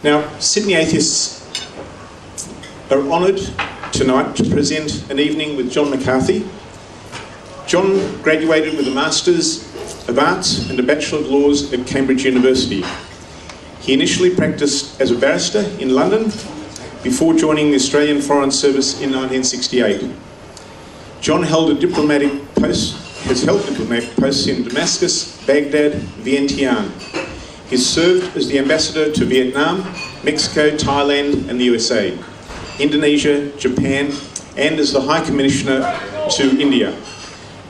Now, Sydney Atheists are honoured tonight to present an evening with John McCarthy. John graduated with a Masters of Arts and a Bachelor of Laws at Cambridge University. He initially practiced as a barrister in London before joining the Australian Foreign Service in 1968. John held has held diplomatic posts in Damascus, Baghdad, Vientiane. He served as the ambassador to Vietnam, Mexico, Thailand and the USA, Indonesia, Japan, and as the High Commissioner to India.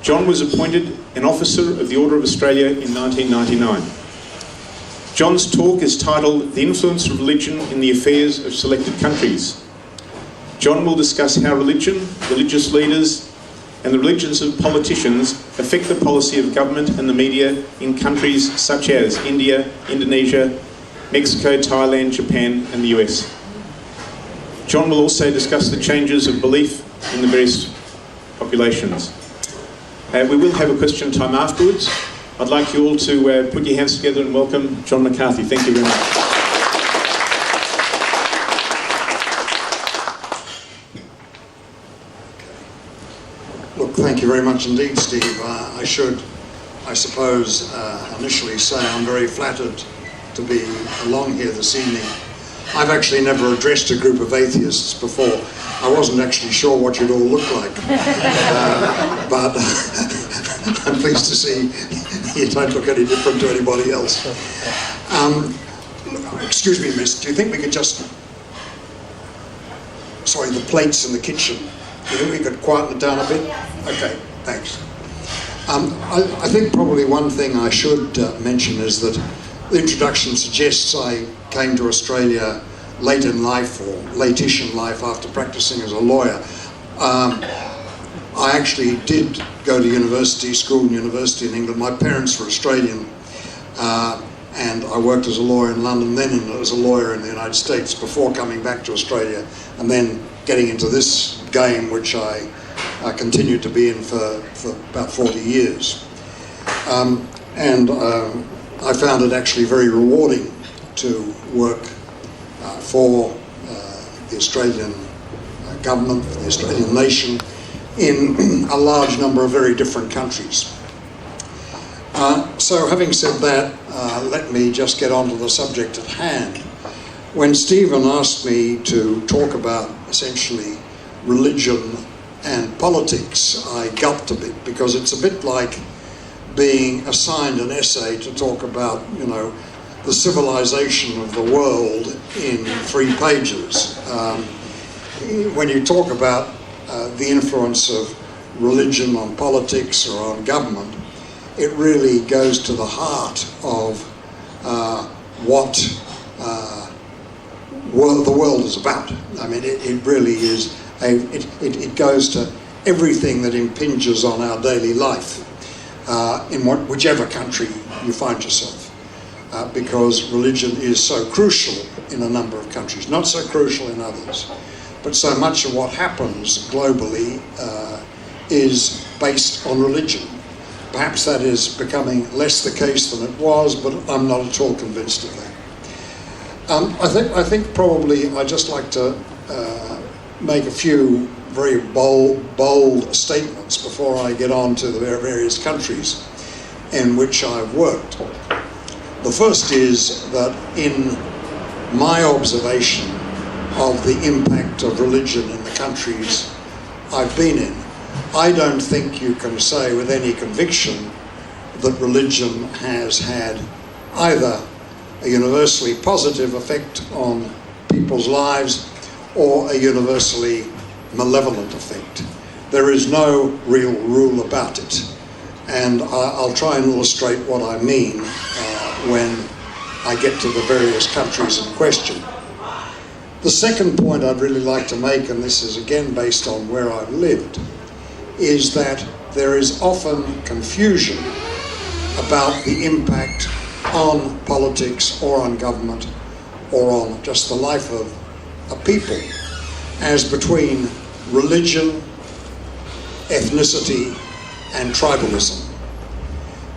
John was appointed an Officer of the Order of Australia in 1999. John's talk is titled "The Influence of Religion in the Affairs of Selected Countries." John will discuss how religion, religious leaders, and the religions of politicians affect the policy of government and the media in countries such as India, Indonesia, Mexico, Thailand, Japan, and the US. John will also discuss the changes of belief in the various populations. We will have a question time afterwards. I'd like you all to put your hands together and welcome John McCarthy. Thank you very much. Look, thank you very much indeed, Steve. I should, I suppose, initially say I'm very flattered to be along here this evening. I've actually never addressed a group of atheists before. I wasn't actually sure what you'd all look like. But I'm pleased to see you don't look any different to anybody else. Excuse me, miss, do you think we could just... Sorry, the plates in the kitchen. Do you think we could quieten it down a bit? Okay, thanks. I think probably one thing I should mention is that the introduction suggests I came to Australia late in life, or late-ish in life, after practicing as a lawyer. I actually did go to school and university in England. My parents were Australian, and I worked as a lawyer in London, then as a lawyer in the United States before coming back to Australia, and then getting into this game, which I continued to be in for about 40 years. I found it actually very rewarding to work for the Australian government, for the Australian nation, in a large number of very different countries. So having said that, let me just get on to the subject at hand. When Stephen asked me to talk about essentially religion and politics, I gulped a bit, because it's a bit like being assigned an essay to talk about, the civilization of the world in 3 pages. When you talk about the influence of religion on politics or on government, it really goes to the heart of what the world is about. I mean, it really is, it goes to everything that impinges on our daily life in whichever country you find yourself. Because religion is so crucial in a number of countries, not so crucial in others. But so much of what happens globally is based on religion. Perhaps that is becoming less the case than it was, but I'm not at all convinced of that. I think probably I'd just like to make a few very bold statements before I get on to the various countries in which I've worked. The first is that in my observation of the impact of religion in the countries I've been in, I don't think you can say with any conviction that religion has had either a universally positive effect on people's lives or a universally malevolent effect. There is no real rule about it, and I'll try and illustrate what I mean when I get to the various countries in question. The second point I'd really like to make, and this is again based on where I've lived, is that there is often confusion about the impact on politics or on government or on just the life of a people as between religion, ethnicity, and tribalism,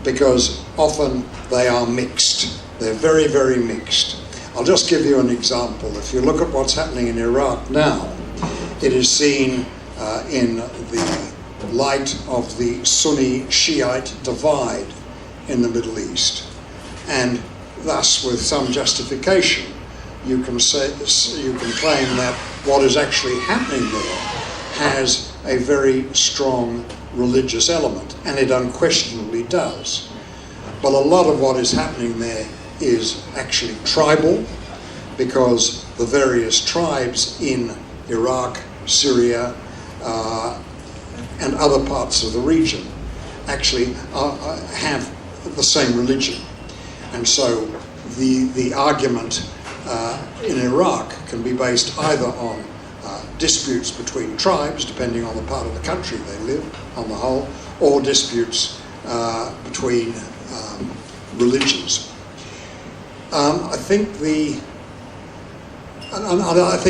because often they are mixed. They're very, very mixed. I'll just give you an example. If you look at what's happening in Iraq now, it is seen in the light of the Sunni-Shiite divide in the Middle East. And thus, with some justification, you can claim that what is actually happening there has a very strong religious element, and it unquestionably does. But a lot of what is happening there is actually tribal, because the various tribes in Iraq, Syria, and other parts of the region actually have the same religion. And so the argument in Iraq can be based either on disputes between tribes, depending on the part of the country they live on the whole, or disputes between religions. I think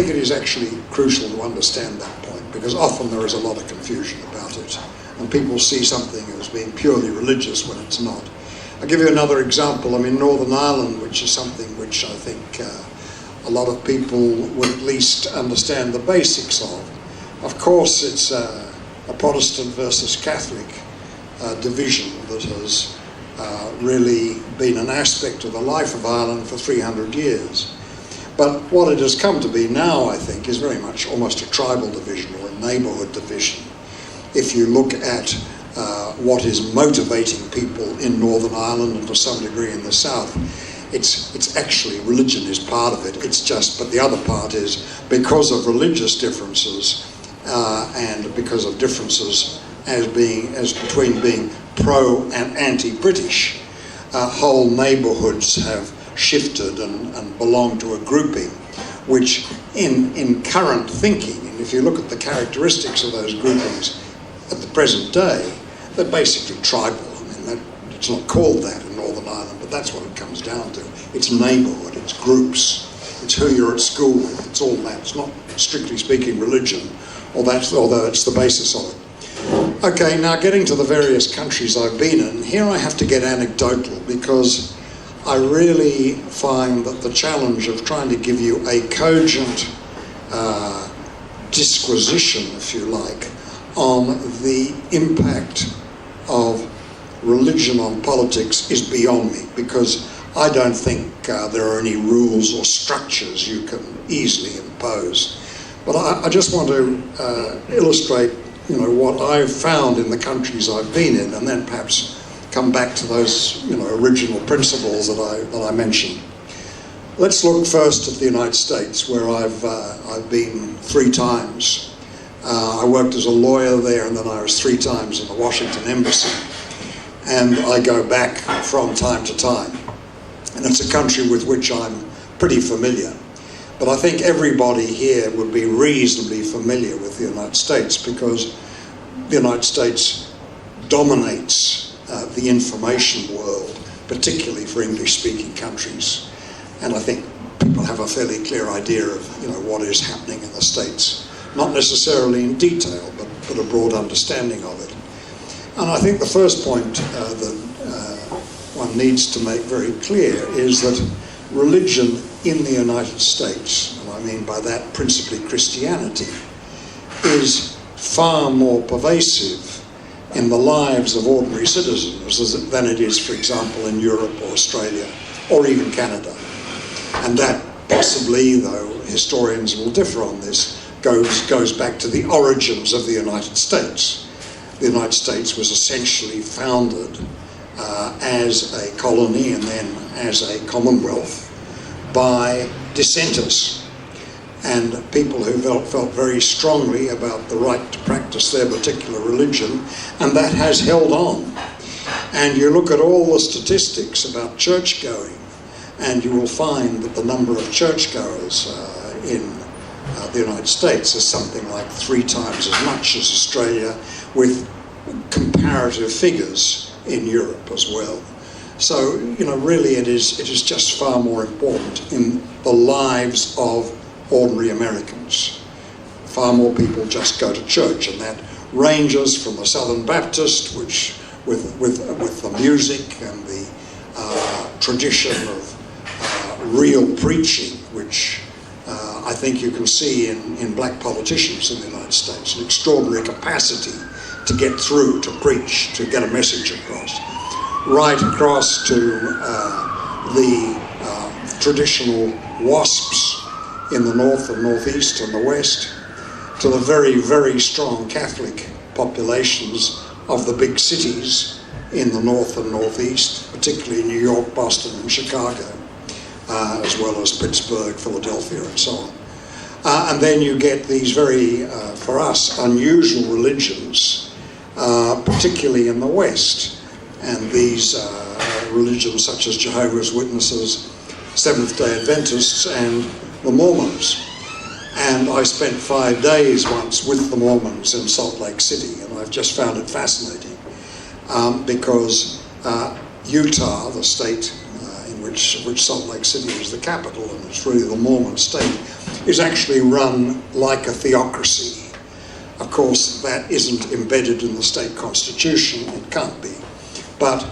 it is actually crucial to understand that point, because often there is a lot of confusion about it, and people see something as being purely religious when it's not. I'll give you another example. I mean, Northern Ireland, which is something which I think a lot of people would at least understand the basics of. Of course, it's a Protestant versus Catholic division that has really been an aspect of the life of Ireland for 300 years. But what it has come to be now, I think, is very much almost a tribal division or a neighbourhood division. If you look at what is motivating people in Northern Ireland and to some degree in the South, it's actually religion is part of it. It's just, but the other part is because of religious differences and because of differences as between being pro and anti-British, whole neighbourhoods have shifted and belong to a grouping which in current thinking, and if you look at the characteristics of those groupings at the present day, they're basically tribal. I mean, it's not called that in Northern Ireland, but that's what it comes down to. It's neighbourhood, it's groups, it's who you're at school with, it's all that. It's not, strictly speaking, religion, although it's the basis of it. Okay, now getting to the various countries I've been in, here I have to get anecdotal, because I really find that the challenge of trying to give you a cogent disquisition, if you like, on the impact of religion on politics is beyond me, because I don't think there are any rules or structures you can easily impose. But I just want to illustrate, what I've found in the countries I've been in, and then perhaps come back to those, original principles that I mentioned. Let's look first at the United States, where I've been 3 times. I worked as a lawyer there, and then I was 3 times in the Washington Embassy. And I go back from time to time. And it's a country with which I'm pretty familiar. But I think everybody here would be reasonably familiar with the United States, because the United States dominates the information world, particularly for English-speaking countries. And I think people have a fairly clear idea of what is happening in the States. Not necessarily in detail, but a broad understanding of it. And I think the first point that one needs to make very clear is that religion in the United States, and I mean by that principally Christianity, is far more pervasive in the lives of ordinary citizens than it is, for example, in Europe or Australia or even Canada. And that possibly, though historians will differ on this, goes back to the origins of the United States. The United States was essentially founded as a colony and then as a commonwealth by dissenters and people who felt very strongly about the right to practice their particular religion, and that has held on. And you look at all the statistics about church going, and you will find that the number of churchgoers in the United States is something like 3 times as much as Australia, with comparative figures in Europe as well. So, really it is just far more important in the lives of ordinary Americans. Far more people just go to church, and that ranges from the Southern Baptist, which with the music and the tradition of real preaching, which I think you can see in black politicians in the United States, an extraordinary capacity to get through, to preach, to get a message across, right across to the traditional WASPs in the north and northeast and the west, to the very, very strong Catholic populations of the big cities in the north and northeast, particularly New York, Boston and Chicago, as well as Pittsburgh, Philadelphia and so on. And then you get these very, for us, unusual religions, particularly in the West. And these religions such as Jehovah's Witnesses, Seventh-day Adventists and the Mormons. And I spent 5 days once with the Mormons in Salt Lake City, and I've just found it fascinating because Utah, the state in which Salt Lake City is the capital, and it's really the Mormon state, is actually run like a theocracy. Of course, that isn't embedded in the state constitution, it can't be. But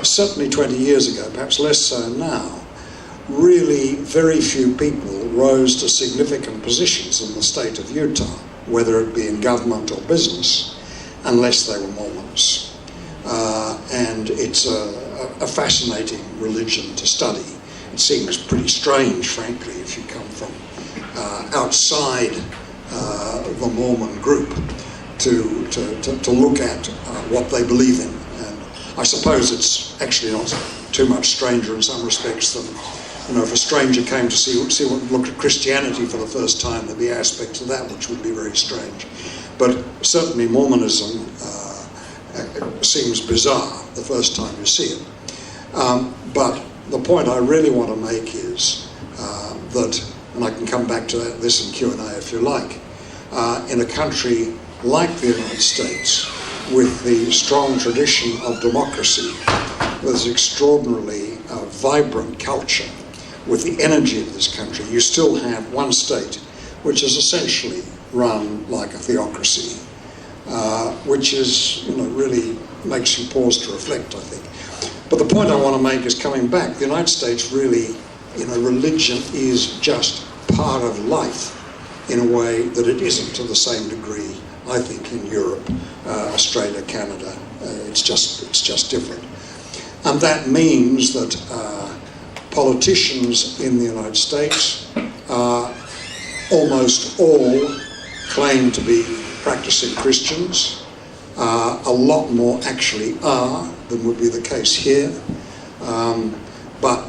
certainly 20 years ago, perhaps less so now, really very few people rose to significant positions in the state of Utah, whether it be in government or business, unless they were Mormons. And it's a fascinating religion to study. It seems pretty strange, frankly, if you come from outside the Mormon group to look at what they believe in. And I suppose it's actually not too much stranger in some respects than, you know, if a stranger came to look at Christianity for the first time, there'd be aspects of that which would be very strange. But certainly Mormonism seems bizarre the first time you see it. But the point I really want to make is that, and I can come back to this in Q&A if you like, in a country like the United States, with the strong tradition of democracy, with this extraordinarily vibrant culture, with the energy of this country, you still have one state which is essentially run like a theocracy, which is, you know, really makes you pause to reflect, I think. But the point I want to make is coming back. The United States really, you know, religion is just part of life in a way that it isn't to the same degree, I think, in Europe, Australia, Canada. It's just different. And that means that politicians in the United States almost all claim to be practicing Christians. A lot more actually are than would be the case here. But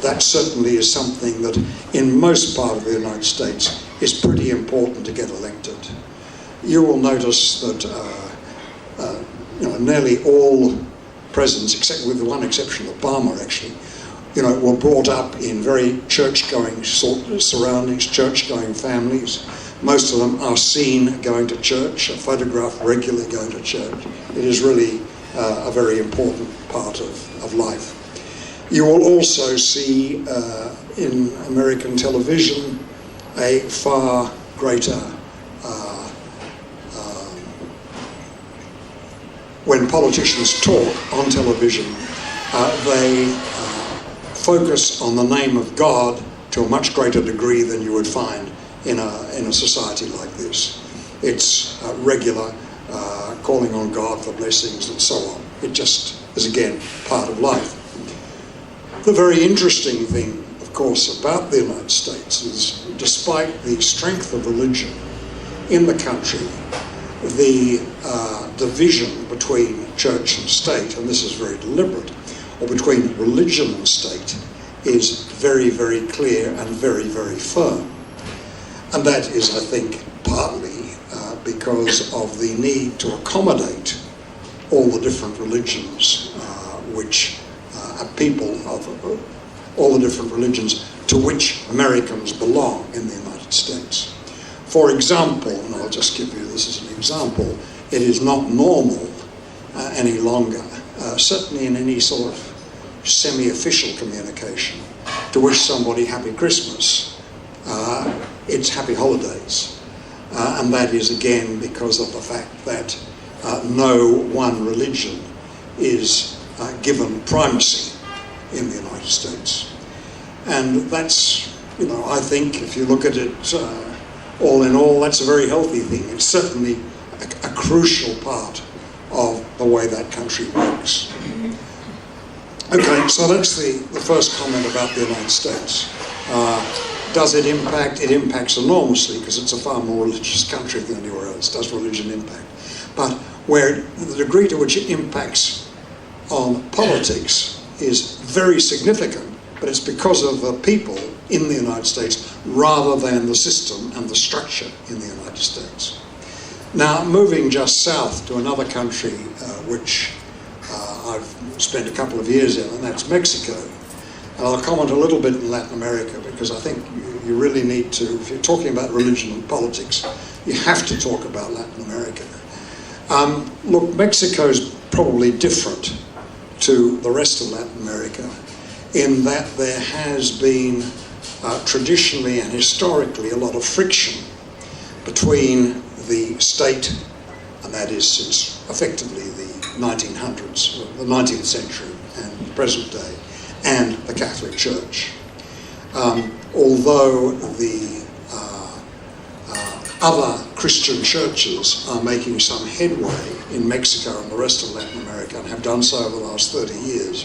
that certainly is something that in most part of the United States is pretty important to get elected. You will notice that you know, nearly all presidents, except with the one exception, Obama actually, you know, were brought up in very church-going surroundings, church-going families. Most of them are seen going to church, are photographed regularly going to church. It is really a very important part of life. You will also see in American television a far greater, when politicians talk on television, they focus on the name of God to a much greater degree than you would find in a society like this. It's regular calling on God for blessings and so on. It just is, again, part of life. The very interesting thing, of course, about the United States is, despite the strength of religion in the country, the division between church and state, and this is very deliberate, or between religion and state, is very, very clear and very, very firm. And that is, I think, partly because of the need to accommodate all the different religions which people of all the different religions to which Americans belong in the United States. For example, and I'll just give you this as an example, it is not normal any longer, certainly in any sort of semi-official communication, to wish somebody Happy Christmas. It's Happy Holidays. And that is, again, because of the fact that no one religion is given primacy in the United States. And that's, you know, I think if you look at it all in all, that's a very healthy thing. It's certainly a crucial part of the way that country works. Okay, so that's the first comment about the United States. Does it impact? It impacts enormously because it's a far more religious country than anywhere else. Does religion impact? But where the degree to which it impacts on politics is very significant, but it's because of the people in the United States rather than the system and the structure in the United States. Now, moving just south to another country which I've spent a couple of years in, and that's Mexico. And I'll comment a little bit in Latin America because I think you really need to, if you're talking about religion and politics, you have to talk about Latin America. Look, Mexico's probably different to the rest of Latin America in that there has been traditionally and historically a lot of friction between the state, and that is since effectively the 1900s, the 19th century and the present day, and the Catholic Church. Although the other Christian churches are making some headway in Mexico and the rest of Latin America and have done so over the last 30 years,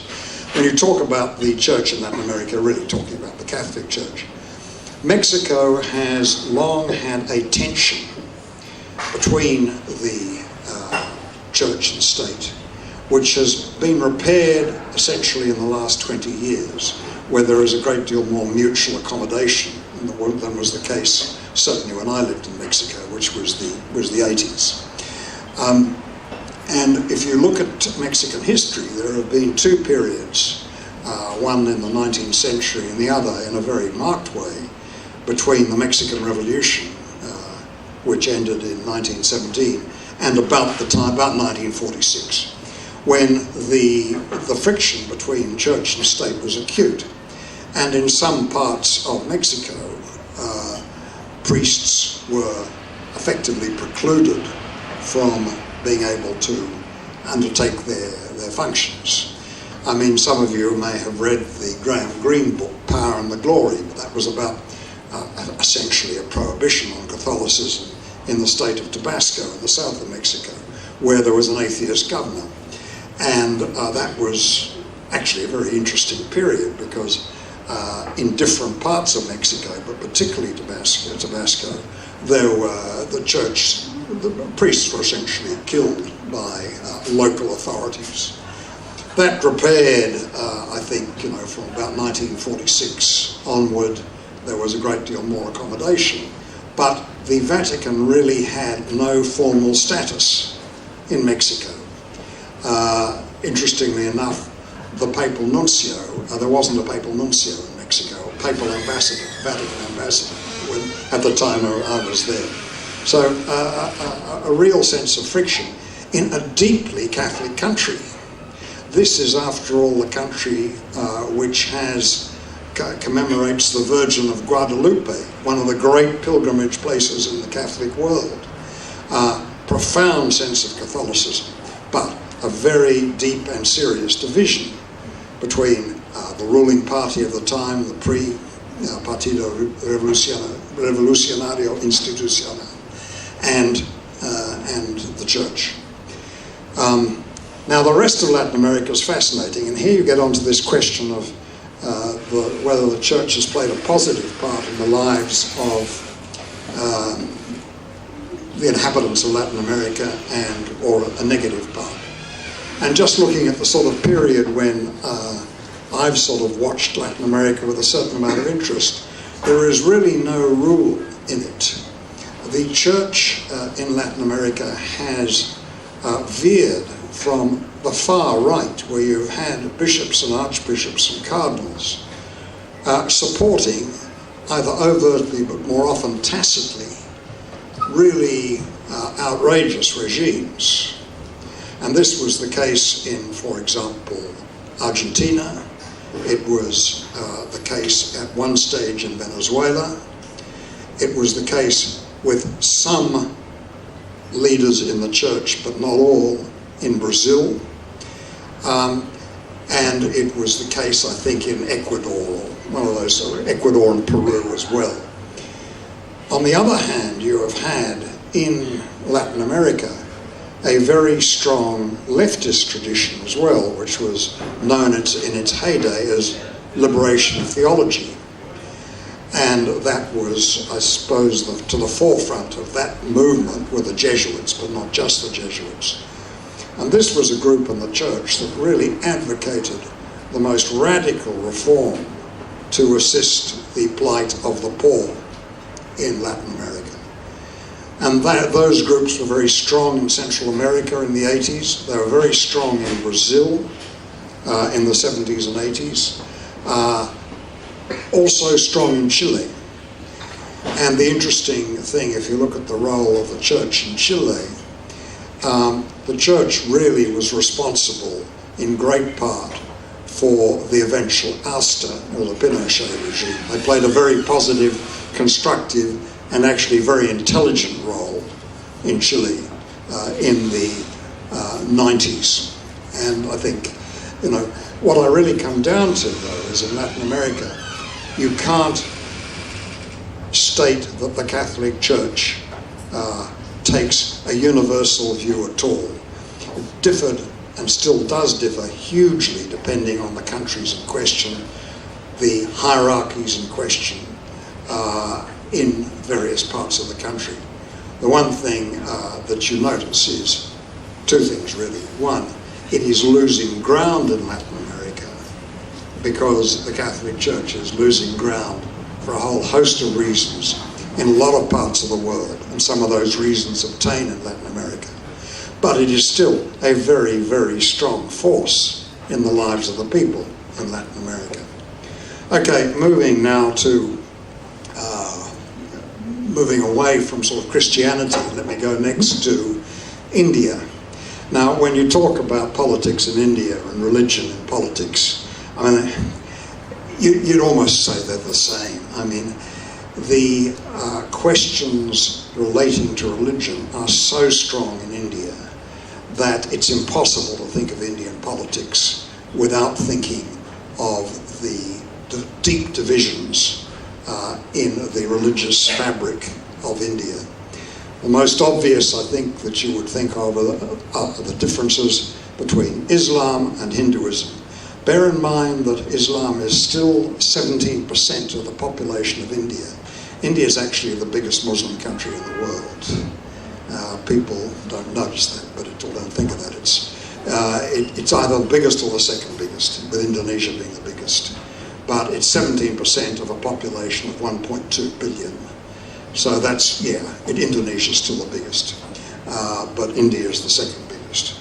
when you talk about the church in Latin America, you're really talking about the Catholic Church. Mexico has long had a tension between the church and state, which has been repaired essentially in the last 20 years, where there is a great deal more mutual accommodation than was the case certainly when I lived in Mexico, which was the 80s. And if you look at Mexican history, there have been two periods, one in the 19th century and the other in a very marked way, between the Mexican Revolution, which ended in 1917, and about 1946, when the friction between church and state was acute. And in some parts of Mexico, priests were effectively precluded from being able to undertake their functions. I mean, some of you may have read the Graham Greene book, Power and the Glory, but that was about essentially a prohibition on Catholicism in the state of Tabasco in the south of Mexico, where there was an atheist governor. And that was actually a very interesting period because in different parts of Mexico, but particularly Tabasco, there were the priests were essentially killed by local authorities. That repaired, I think, from about 1946 onward, there was a great deal more accommodation. But the Vatican really had no formal status in Mexico. Interestingly enough, the papal nuncio, there wasn't a papal nuncio in Mexico, a papal ambassador, Vatican ambassador, at the time I was there. So a real sense of friction in a deeply Catholic country. This is, after all, the country which commemorates the Virgin of Guadalupe, one of the great pilgrimage places in the Catholic world. Profound sense of Catholicism, but a very deep and serious division between the ruling party of the time, the Partido Revolucionario Institucional, and the Church. Now, the rest of Latin America is fascinating, and here you get onto this question of whether the Church has played a positive part in the lives of the inhabitants of Latin America or a negative part. And just looking at the sort of period when I've sort of watched Latin America with a certain amount of interest, there is really no rule in it. The Church in Latin America has veered from the far right, where you've had bishops and archbishops and cardinals supporting, either overtly but more often tacitly, really outrageous regimes. And this was the case in, for example, Argentina. It was the case at one stage in Venezuela. It was the case with some leaders in the Church, but not all, in Brazil. And it was the case, I think, in Ecuador, one of those sort of Ecuador and Peru as well. On the other hand, you have had in Latin America a very strong leftist tradition as well, which was known in its heyday as liberation theology. And that was, I suppose, to the forefront of that movement were the Jesuits, but not just the Jesuits. And this was a group in the church that really advocated the most radical reform to assist the plight of the poor in Latin America. And those groups were very strong in Central America in the 80s. They were very strong in Brazil in the 70s and 80s. Also strong in Chile. And the interesting thing, if you look at the role of the church in Chile, the church really was responsible in great part for the eventual ouster of the Pinochet regime. They played a very positive, constructive, and actually very intelligent role in Chile in the 90s. And I think, what I really come down to, though, is in Latin America, you can't state that the Catholic Church takes a universal view at all. It differed and still does differ hugely depending on the countries in question, the hierarchies in question in various parts of the country. The one thing that you notice is two things really. One, it is losing ground in Latin America because the Catholic Church is losing ground for a whole host of reasons in a lot of parts of the world, and some of those reasons obtain in Latin America. But it is still a very, very strong force in the lives of the people in Latin America. Okay, moving now to moving away from sort of Christianity, let me go next to India. Now, when you talk about politics in India and religion in politics, I mean, you'd almost say they're the same. I mean, the questions relating to religion are so strong in India that it's impossible to think of Indian politics without thinking of the deep divisions in the religious fabric of India. The most obvious, I think, that you would think of are the differences between Islam and Hinduism. Bear in mind that Islam is still 17% of the population of India. India is actually the biggest Muslim country in the world. People don't notice that, but don't think of that. It's either the biggest or the second biggest, with Indonesia being the biggest. But it's 17% of a population of 1.2 billion. So that's, Indonesia is still the biggest, but India is the second biggest.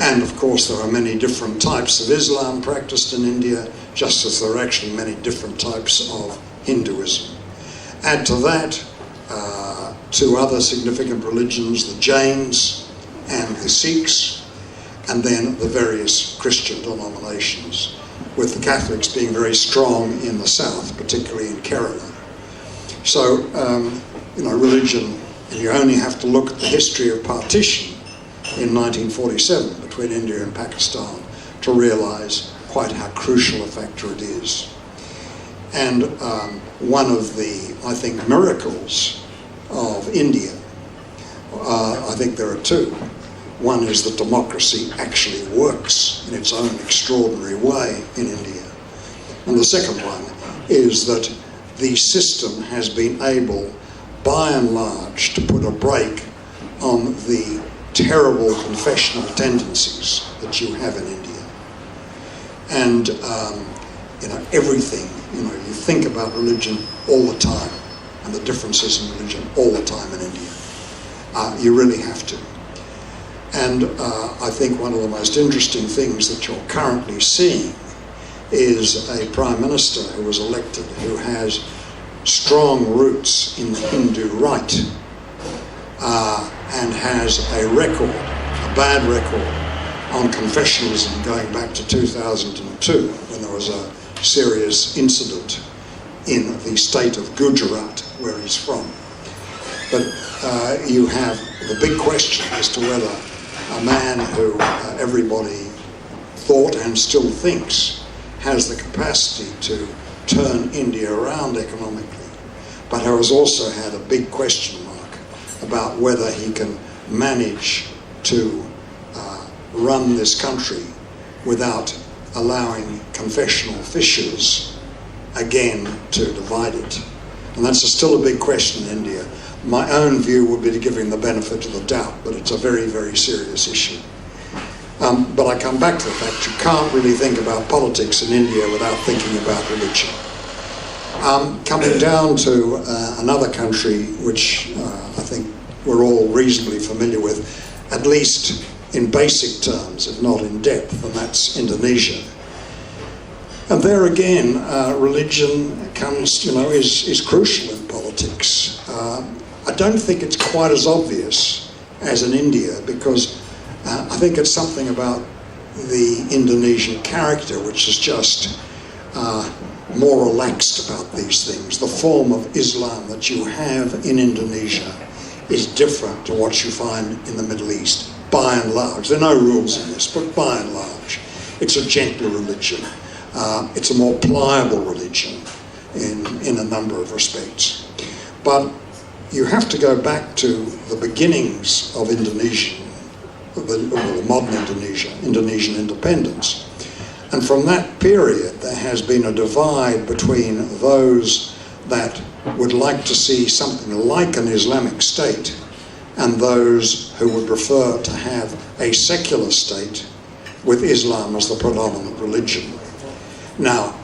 And of course there are many different types of Islam practiced in India, just as there are actually many different types of Hinduism. Add to that two other significant religions, the Jains and the Sikhs, and then the various Christian denominations, with the Catholics being very strong in the south, particularly in Kerala. So, religion, and you only have to look at the history of partition in 1947 between India and Pakistan to realise quite how crucial a factor it is. And one of the, I think, miracles of India, I think there are two. One is that democracy actually works in its own extraordinary way in India. And the second one is that the system has been able, by and large, to put a brake on the terrible confessional tendencies that you have in India. And, everything, you think about religion all the time, and the differences in religion all the time in India. You really have to. And I think one of the most interesting things that you're currently seeing is a Prime Minister who was elected who has strong roots in the Hindu right and has a bad record on confessionalism going back to 2002 when there was a serious incident in the state of Gujarat where he's from. But you have the big question as to whether a man who everybody thought and still thinks has the capacity to turn India around economically, but has also had a big question mark about whether he can manage to run this country without allowing confessional fissures again to divide it. And that's still a big question in India. My own view would be to give him the benefit of the doubt, but it's a very, very serious issue. But I come back to the fact you can't really think about politics in India without thinking about religion. Coming down to another country which I think we're all reasonably familiar with, at least in basic terms, if not in depth, and that's Indonesia. And there again, religion comes, is crucial in politics. I don't think it's quite as obvious as in India, because I think it's something about the Indonesian character which is just more relaxed about these things. The form of Islam that you have in Indonesia is different to what you find in the Middle East, by and large. There are no rules in this, but by and large, it's a gentler religion. It's a more pliable religion in a number of respects. But you have to go back to the beginnings of Indonesia, the modern Indonesian independence. And from that period, there has been a divide between those that would like to see something like an Islamic state and those who would prefer to have a secular state with Islam as the predominant religion. Now,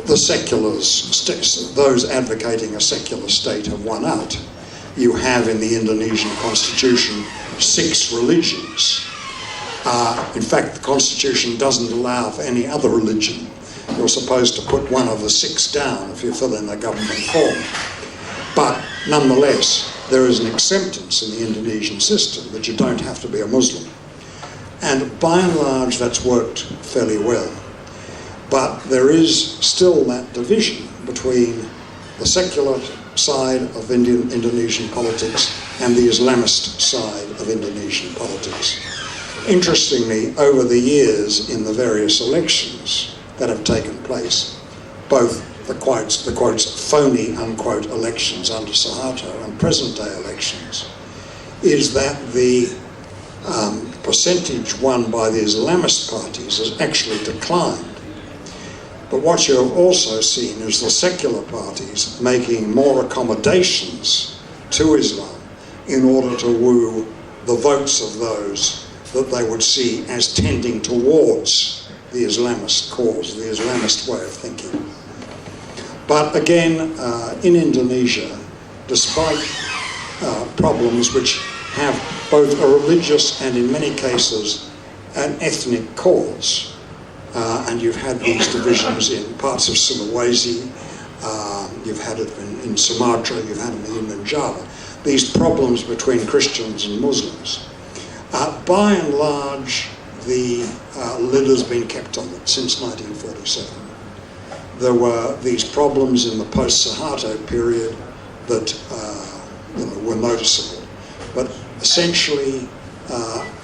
the seculars, those advocating a secular state, have won out. You have in the Indonesian constitution 6 religions. In fact, the constitution doesn't allow for any other religion. You're supposed to put one of the 6 down if you fill in a government form. But nonetheless, there is an acceptance in the Indonesian system that you don't have to be a Muslim. And by and large, that's worked fairly well. But there is still that division between the secular side of Indonesian politics and the Islamist side of Indonesian politics. Interestingly, over the years in the various elections that have taken place, both the quotes, phony, unquote, elections under Suharto and present-day elections, is that the percentage won by the Islamist parties has actually declined. But what you have also seen is the secular parties making more accommodations to Islam in order to woo the votes of those that they would see as tending towards the Islamist cause, the Islamist way of thinking. But again, in Indonesia, despite problems which have both a religious and in many cases an ethnic cause, and you've had these divisions in parts of Sulawesi, you've had it in Sumatra, you've had it in Java, these problems between Christians and Muslims. By and large, the lid has been kept on it since 1947. There were these problems in the post-Suharto period that were noticeable. But essentially,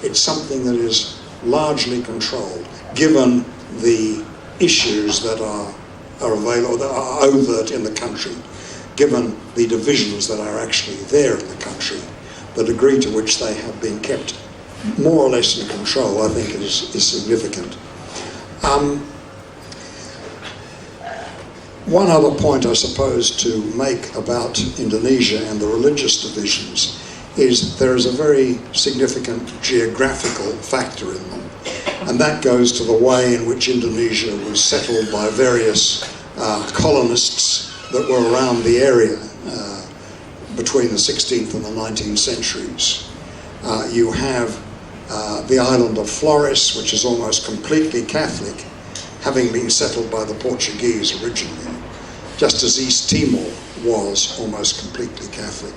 it's something that is largely controlled, given the issues that are available, that are overt in the country, given the divisions that are actually there in the country. The degree to which they have been kept more or less in control, I think, is significant. One other point, I suppose, to make about Indonesia and the religious divisions is there is a very significant geographical factor in them. And that goes to the way in which Indonesia was settled by various colonists that were around the area between the 16th and the 19th centuries. You have the island of Flores, which is almost completely Catholic, having been settled by the Portuguese originally, just as East Timor was almost completely Catholic.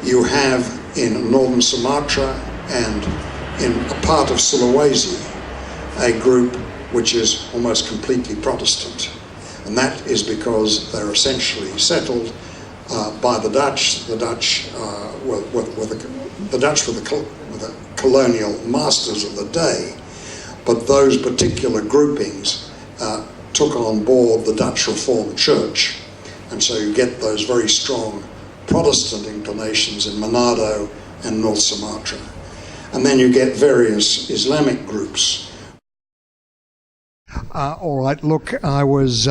You have in northern Sumatra and in a part of Sulawesi a group which is almost completely Protestant, and that is because they're essentially settled by the Dutch. The Dutch were the colonial masters of the day, but those particular groupings took on board the Dutch Reformed Church, and so you get those very strong Protestant inclinations in Manado and North Sumatra. And then you get various Islamic groups. All right, look, I was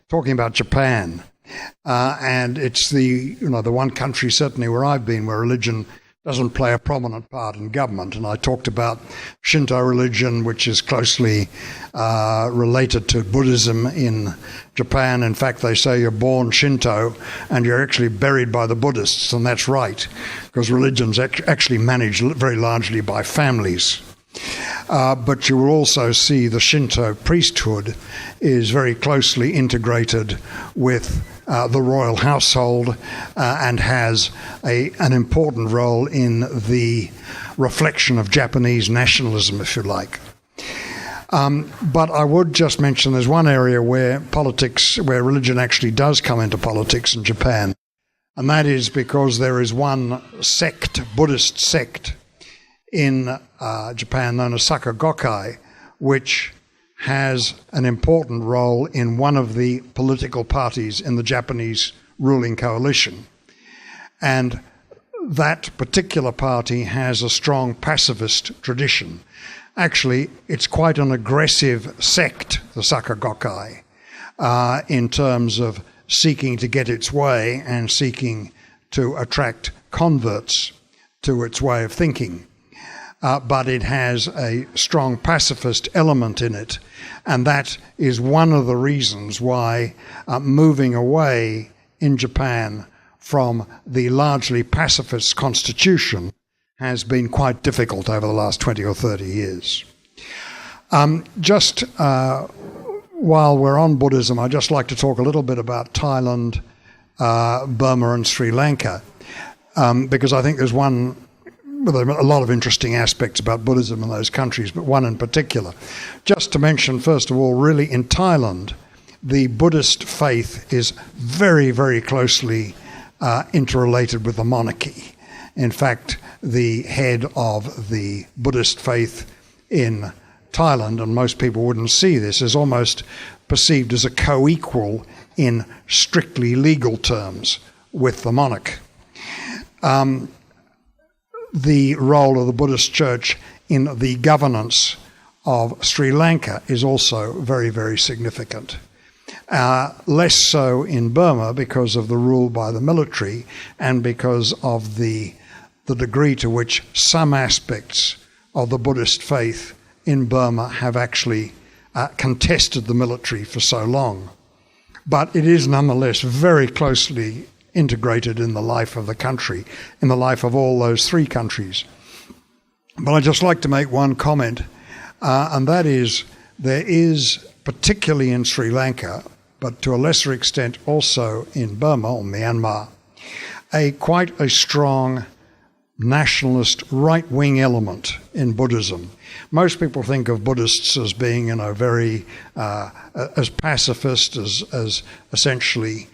talking about Japan, and it's the one country certainly where I've been where religion doesn't play a prominent part in government. And I talked about Shinto religion, which is closely related to Buddhism in Japan. In fact, they say you're born Shinto and you're actually buried by the Buddhists, and that's right, because religion's actually managed very largely by families. But you will also see the Shinto priesthood is very closely integrated with the royal household and has an important role in the reflection of Japanese nationalism, if you like. But I would just mention there's one area where religion actually does come into politics in Japan, and that is because there is one sect, Buddhist sect, in Japan known as Sakagokai, which has an important role in one of the political parties in the Japanese ruling coalition. And that particular party has a strong pacifist tradition. Actually, it's quite an aggressive sect, the Sakagokai, in terms of seeking to get its way and seeking to attract converts to its way of thinking. But it has a strong pacifist element in it, and that is one of the reasons why moving away in Japan from the largely pacifist constitution has been quite difficult over the last 20 or 30 years. While we're on Buddhism, I'd just like to talk a little bit about Thailand, Burma and Sri Lanka, because I think there's a lot of interesting aspects about Buddhism in those countries, but one in particular. Just to mention, first of all, really in Thailand, the Buddhist faith is very, very closely interrelated with the monarchy. In fact, the head of the Buddhist faith in Thailand, and most people wouldn't see this, is almost perceived as a co-equal in strictly legal terms with the monarch. The role of the Buddhist church in the governance of Sri Lanka is also very, very significant. Less so in Burma because of the rule by the military and because of the degree to which some aspects of the Buddhist faith in Burma have actually contested the military for so long. But it is nonetheless very closely integrated in the life of the country, in the life of all those three countries. But I'd just like to make one comment, and that is there is, particularly in Sri Lanka, but to a lesser extent also in Burma or Myanmar, quite a strong nationalist right-wing element in Buddhism. Most people think of Buddhists as being, very as pacifist, as essentially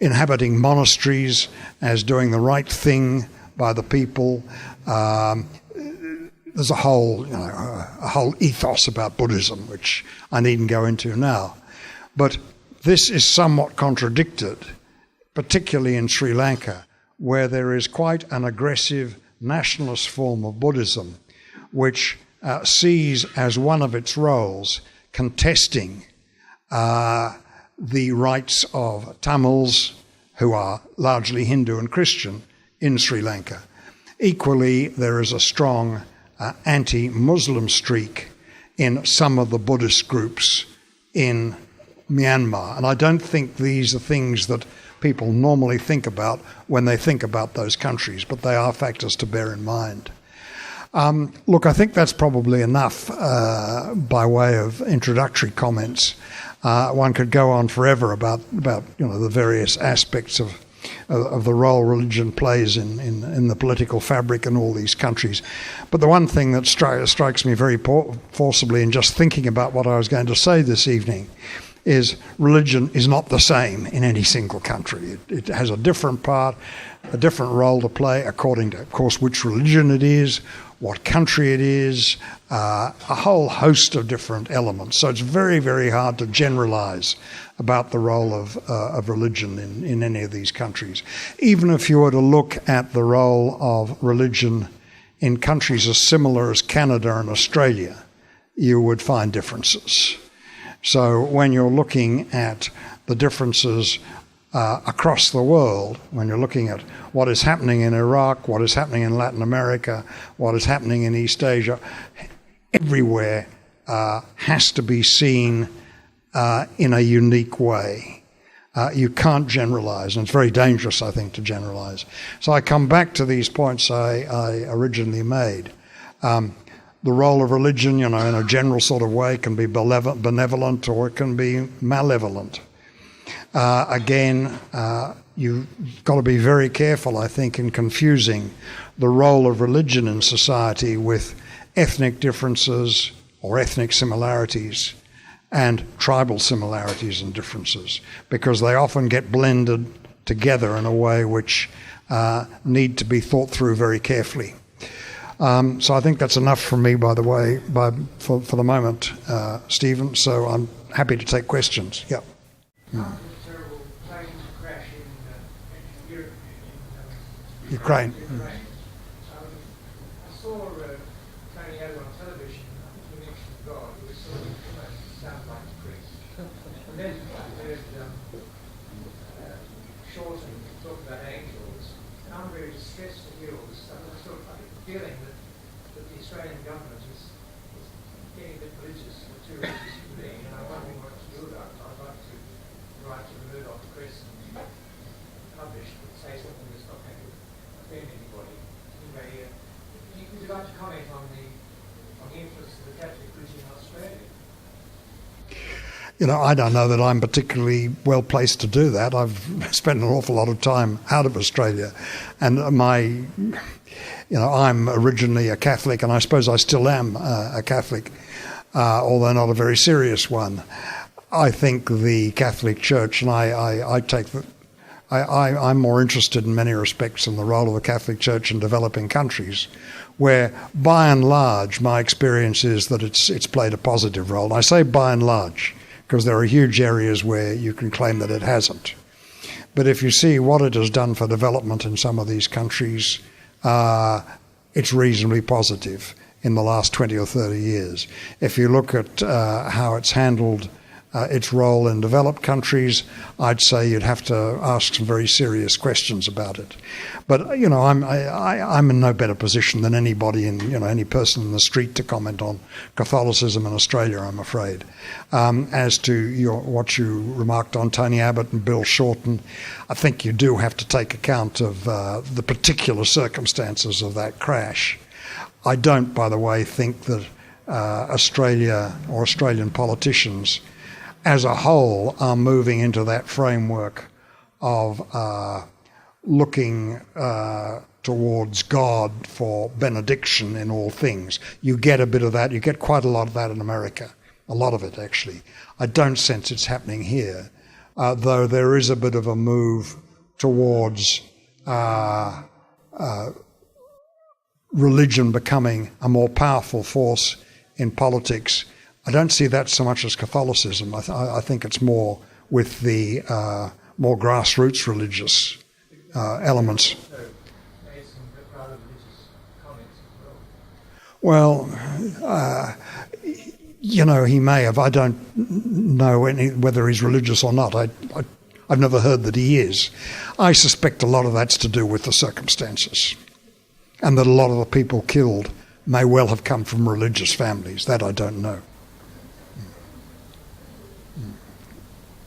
inhabiting monasteries, as doing the right thing by the people. There's a whole ethos about Buddhism, which I needn't go into now. But this is somewhat contradicted, particularly in Sri Lanka, where there is quite an aggressive nationalist form of Buddhism, which sees as one of its roles contesting the rights of Tamils, who are largely Hindu and Christian, in Sri Lanka. Equally, there is a strong anti-Muslim streak in some of the Buddhist groups in Myanmar. And I don't think these are things that people normally think about when they think about those countries, but they are factors to bear in mind. Look, I think that's probably enough by way of introductory comments. One could go on forever about the various aspects of the role religion plays in the political fabric in all these countries. But the one thing that strikes me very forcibly in just thinking about what I was going to say this evening is religion is not the same in any single country. It has a different part, a different role to play according to, of course, which religion it is, what country it is, a whole host of different elements. So it's very, very hard to generalise about the role of religion in any of these countries. Even if you were to look at the role of religion in countries as similar as Canada and Australia, you would find differences. So when you're looking at the differences across the world, when you're looking at what is happening in Iraq, what is happening in Latin America, what is happening in East Asia, everywhere has to be seen in a unique way. You can't generalise, and it's very dangerous, I think, to generalise. So I come back to these points I originally made. The role of religion, in a general sort of way, can be benevolent or it can be malevolent. Again, you've got to be very careful, I think, in confusing the role of religion in society with ethnic differences or ethnic similarities and tribal similarities and differences, because they often get blended together in a way which need to be thought through very carefully. So I think that's enough from me, by the way, for the moment, Stephen. So I'm happy to take questions. Yeah. Ukraine. I saw Tony AO on television. I think he mentioned God. It was sort of almost sound like a priest. And then I heard Shorten talk about angels. And I'm very distressed to hear all this stuff. I sort of I get the feeling that the Australian government is getting a bit religious, or too religious for me. And I'm wondering what to do about it. I'd like to write to the Murdoch Press and publish, but say something that's not going to offend anybody. Anyway, would you like to comment on the influence of the Catholic religion in Australia? I don't know that I'm particularly well placed to do that. I've spent an awful lot of time out of Australia, and I'm originally a Catholic, and I suppose I still am a Catholic, although not a very serious one. I think the Catholic Church, and I'm more interested in many respects in the role of the Catholic Church in developing countries, where by and large my experience is that it's played a positive role. And I say by and large because there are huge areas where you can claim that it hasn't. But if you see what it has done for development in some of these countries, it's reasonably positive in the last 20 or 30 years. If you look at how it's handled its role in developed countries, I'd say you'd have to ask some very serious questions about it. But I'm in no better position than anybody any person in the street to comment on Catholicism in Australia, I'm afraid. As to what you remarked on Tony Abbott and Bill Shorten, I think you do have to take account of the particular circumstances of that crash. I don't, by the way, think that Australia or Australian politicians as a whole are moving into that framework of looking towards God for benediction in all things. You get a bit of that. You get quite a lot of that in America, a lot of it actually. I don't sense it's happening here, though there is a bit of a move towards religion becoming a more powerful force in politics. I don't see that so much as Catholicism. I think it's more with the more grassroots religious elements. Well, he may have. I don't know whether he's religious or not. I've never heard that he is. I suspect a lot of that's to do with the circumstances, and that a lot of the people killed may well have come from religious families. That I don't know.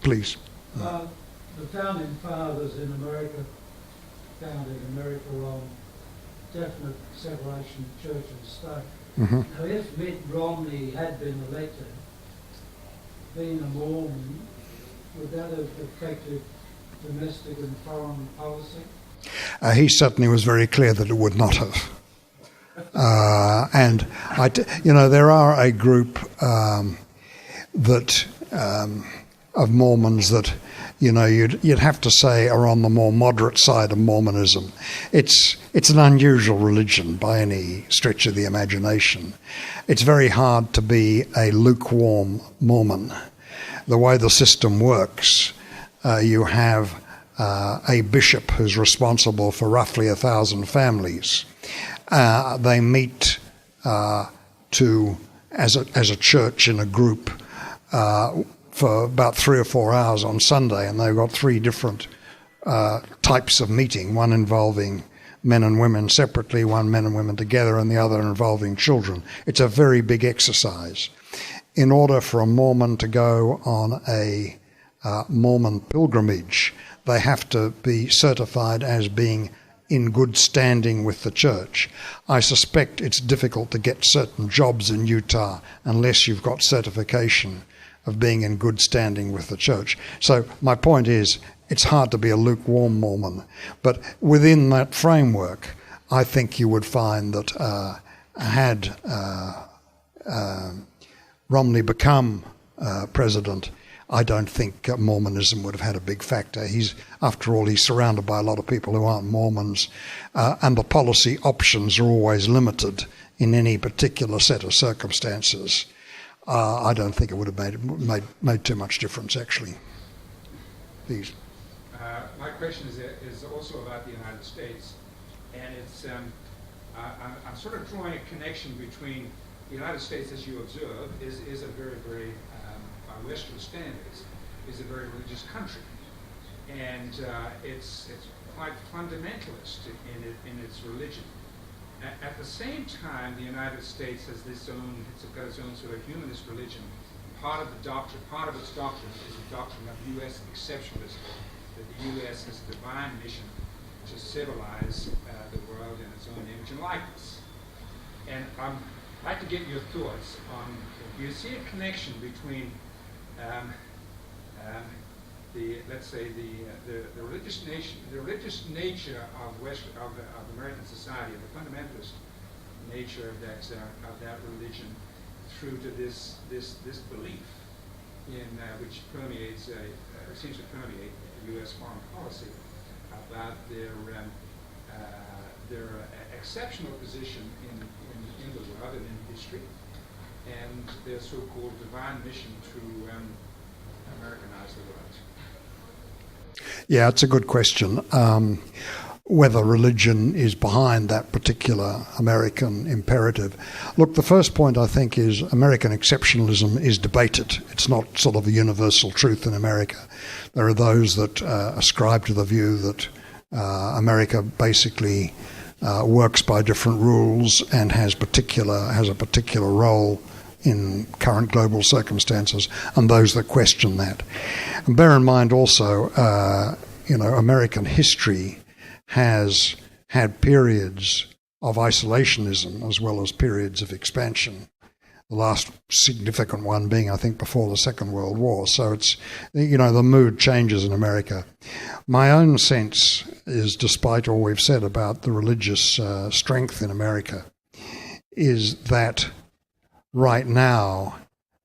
Please. The founding fathers in America founded America on definite separation of church and state. Mm-hmm. Now, if Mitt Romney had been elected, being a Mormon, would that have affected domestic and foreign policy? He certainly was very clear that it would not have. And there are a group of Mormons that you'd have to say are on the more moderate side of Mormonism. It's an unusual religion by any stretch of the imagination. It's very hard to be a lukewarm Mormon. The way the system works, you have a bishop who's responsible for roughly 1,000 families. They meet as a church in a group for about 3 or 4 hours on Sunday, and they've got 3 different types of meeting, one involving men and women separately, one men and women together, and the other involving children. It's a very big exercise. In order for a Mormon to go on a Mormon pilgrimage, they have to be certified as being in good standing with the church. I suspect it's difficult to get certain jobs in Utah unless you've got certification of being in good standing with the church. So my point is, it's hard to be a lukewarm Mormon. But within that framework, I think you would find that had Romney become president, I don't think Mormonism would have had a big factor. After all, he's surrounded by a lot of people who aren't Mormons, and the policy options are always limited in any particular set of circumstances. I don't think it would have made too much difference, actually. Please. My question is also about the United States, and it's I'm sort of drawing a connection between the United States, as you observe, is a very, very by Western standards, is a very religious country, and it's quite fundamentalist in its religion. At the same time, the United States has it's got its own sort of humanist religion. Part of its doctrine is the doctrine of U.S. exceptionalism, that the U.S. has a divine mission to civilize the world in its own image and likeness. And I'd like to get your thoughts on, do you see a connection between the religious nature of American society, the fundamentalist nature of that religion, through to this belief in which permeates seems to permeate U.S. foreign policy about their exceptional position in the world and in history, and their so-called divine mission to Americanize the world. Yeah, it's a good question. Whether religion is behind that particular American imperative. Look, the first point I think is American exceptionalism is debated. It's not sort of a universal truth in America. There are those that ascribe to the view that America basically works by different rules and has a particular role in current global circumstances, and those that question that. And bear in mind also, American history has had periods of isolationism as well as periods of expansion. The last significant one being, I think, before the Second World War. So it's, the mood changes in America. My own sense is, despite all we've said about the religious strength in America, is that right now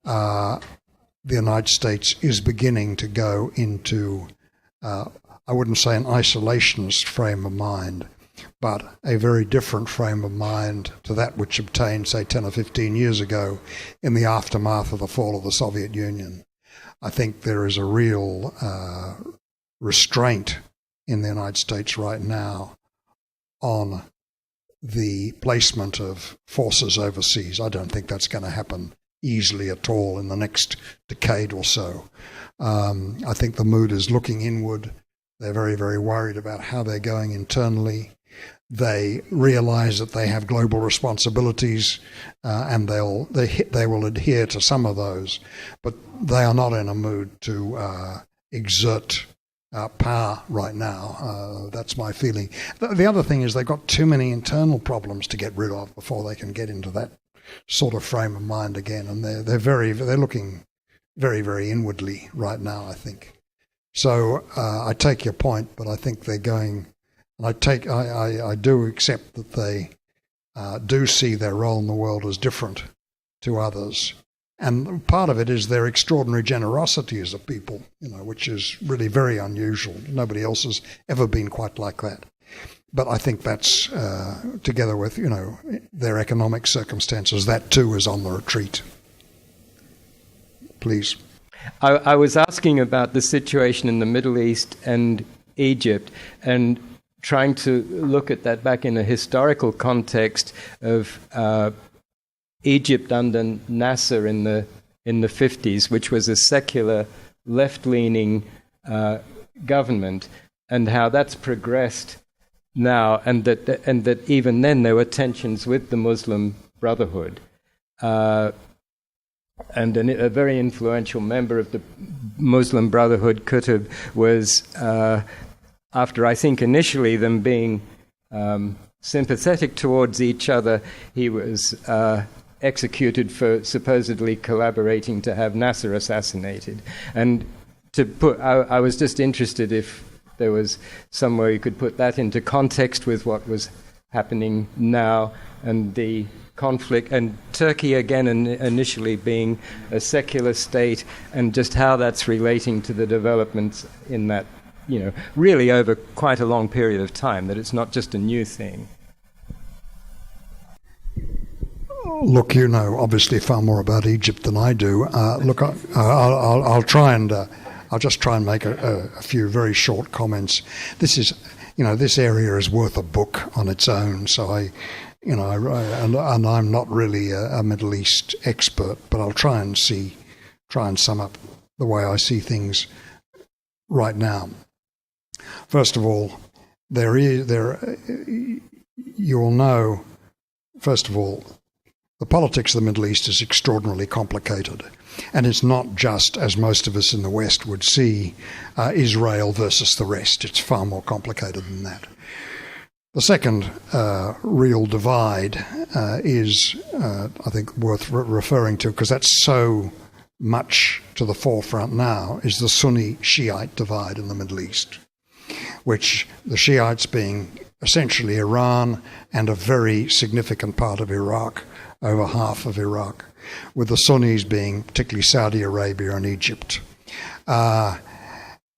the United States is beginning to go into I wouldn't say an isolationist frame of mind, but a very different frame of mind to that which obtained, say, 10 or 15 years ago in the aftermath of the fall of the Soviet Union. I think there is a real restraint in the United States right now on the placement of forces overseas. I don't think that's going to happen easily at all in the next decade or so. I think the mood is looking inward. They're very, very worried about how they're going internally. They realise that they have global responsibilities, and they will adhere to some of those, but they are not in a mood to exert power right now. That's my feeling. The other thing is they've got too many internal problems to get rid of before they can get into that sort of frame of mind again, and they're looking very, very inwardly right now, I think. So I take your point, but I think they're going. I do accept that they do see their role in the world as different to others, And part of it is their extraordinary generosity as a people, which is really very unusual. Nobody else has ever been quite like that. But I think that's, together with, their economic circumstances, that too is on the retreat. Please. I was asking about the situation in the Middle East and Egypt, and trying to look at that back in a historical context of Egypt under Nasser in the 50s, which was a secular, left-leaning government, and how that's progressed now, and that even then there were tensions with the Muslim Brotherhood. And a very influential member of the Muslim Brotherhood, Qutb, was, after I think initially them being sympathetic towards each other, he was executed for supposedly collaborating to have Nasser assassinated. And I was just interested if there was somewhere you could put that into context with what was happening now and the conflict, and Turkey again initially being a secular state, and just how that's relating to the developments in that, really over quite a long period of time, that it's not just a new thing. Look, you know obviously far more about Egypt than I do. Look, I'll try and I'll just try and make a few very short comments. This is, this area is worth a book on its own. So and I'm not really a Middle East expert, but I'll try and sum up the way I see things right now. First of all, you'll know, first of all, the politics of the Middle East is extraordinarily complicated. And it's not just, as most of us in the West would see, Israel versus the rest. It's far more complicated than that. The second real divide is, I think, worth referring to, because that's so much to the forefront now, is the Sunni-Shiite divide in the Middle East, which the Shiites being essentially Iran and a very significant part of Iraq, over half of Iraq, with the Sunnis being particularly Saudi Arabia and Egypt.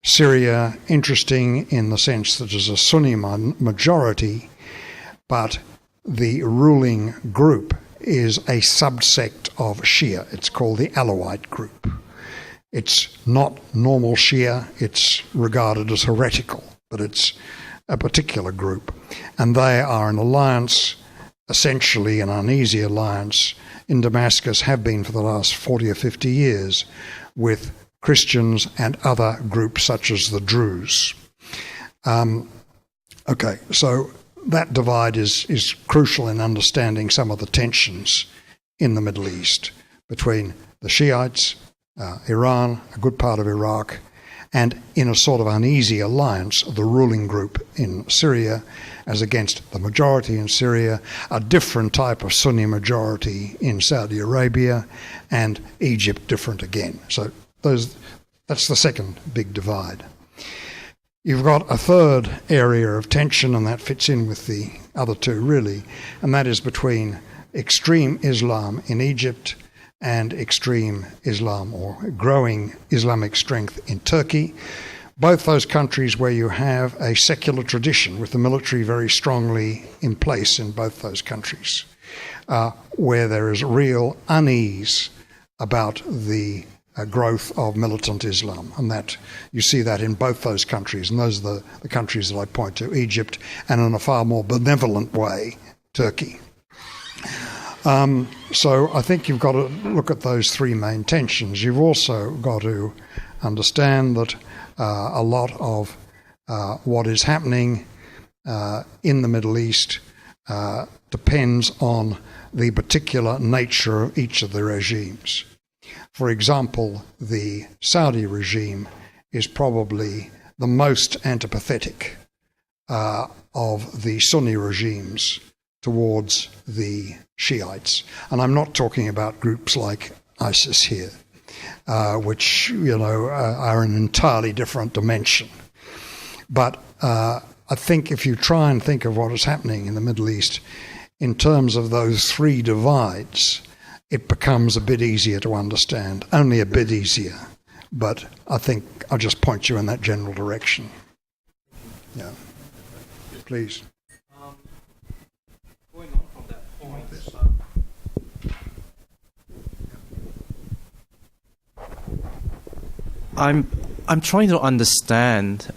Syria, interesting in the sense that there's a Sunni majority, but the ruling group is a subsect of Shia. It's called the Alawite group. It's not normal Shia, it's regarded as heretical, but it's a particular group. And they are an alliance, essentially an uneasy alliance, in Damascus, have been for the last 40 or 50 years, with Christians and other groups such as the Druze. Okay, so that divide is crucial in understanding some of the tensions in the Middle East between the Shiites, Iran, a good part of Iraq, and in a sort of uneasy alliance, the ruling group in Syria as against the majority in Syria, a different type of Sunni majority in Saudi Arabia, and Egypt different again. So that's the second big divide. You've got a third area of tension, and that fits in with the other two really, and that is between extreme Islam in Egypt and extreme Islam or growing Islamic strength in Turkey. Both those countries where you have a secular tradition with the military very strongly in place in both those countries, where there is real unease about the growth of militant Islam, and that you see that in both those countries, and those are the countries that I point to, Egypt, and in a far more benevolent way, Turkey. So I think you've got to look at those three main tensions. You've also got to understand that a lot of what is happening in the Middle East depends on the particular nature of each of the regimes. For example, the Saudi regime is probably the most antipathetic of the Sunni regimes towards the Shiites. And I'm not talking about groups like ISIS here, which, are an entirely different dimension. But I think if you try and think of what is happening in the Middle East in terms of those three divides, it becomes a bit easier to understand, only a bit easier. But I think I'll just point you in that general direction. Yeah. Please. Going on from that point, I'm trying to understand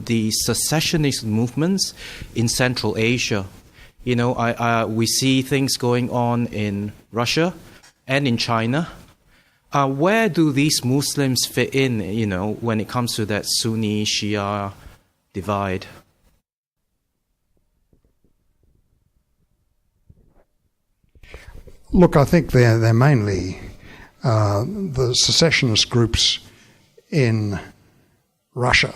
the secessionist movements in Central Asia. You know, we see things going on in Russia and in China. Where do these Muslims fit in, you know, when it comes to that Sunni-Shia divide? Look, I think they're mainly the secessionist groups in Russia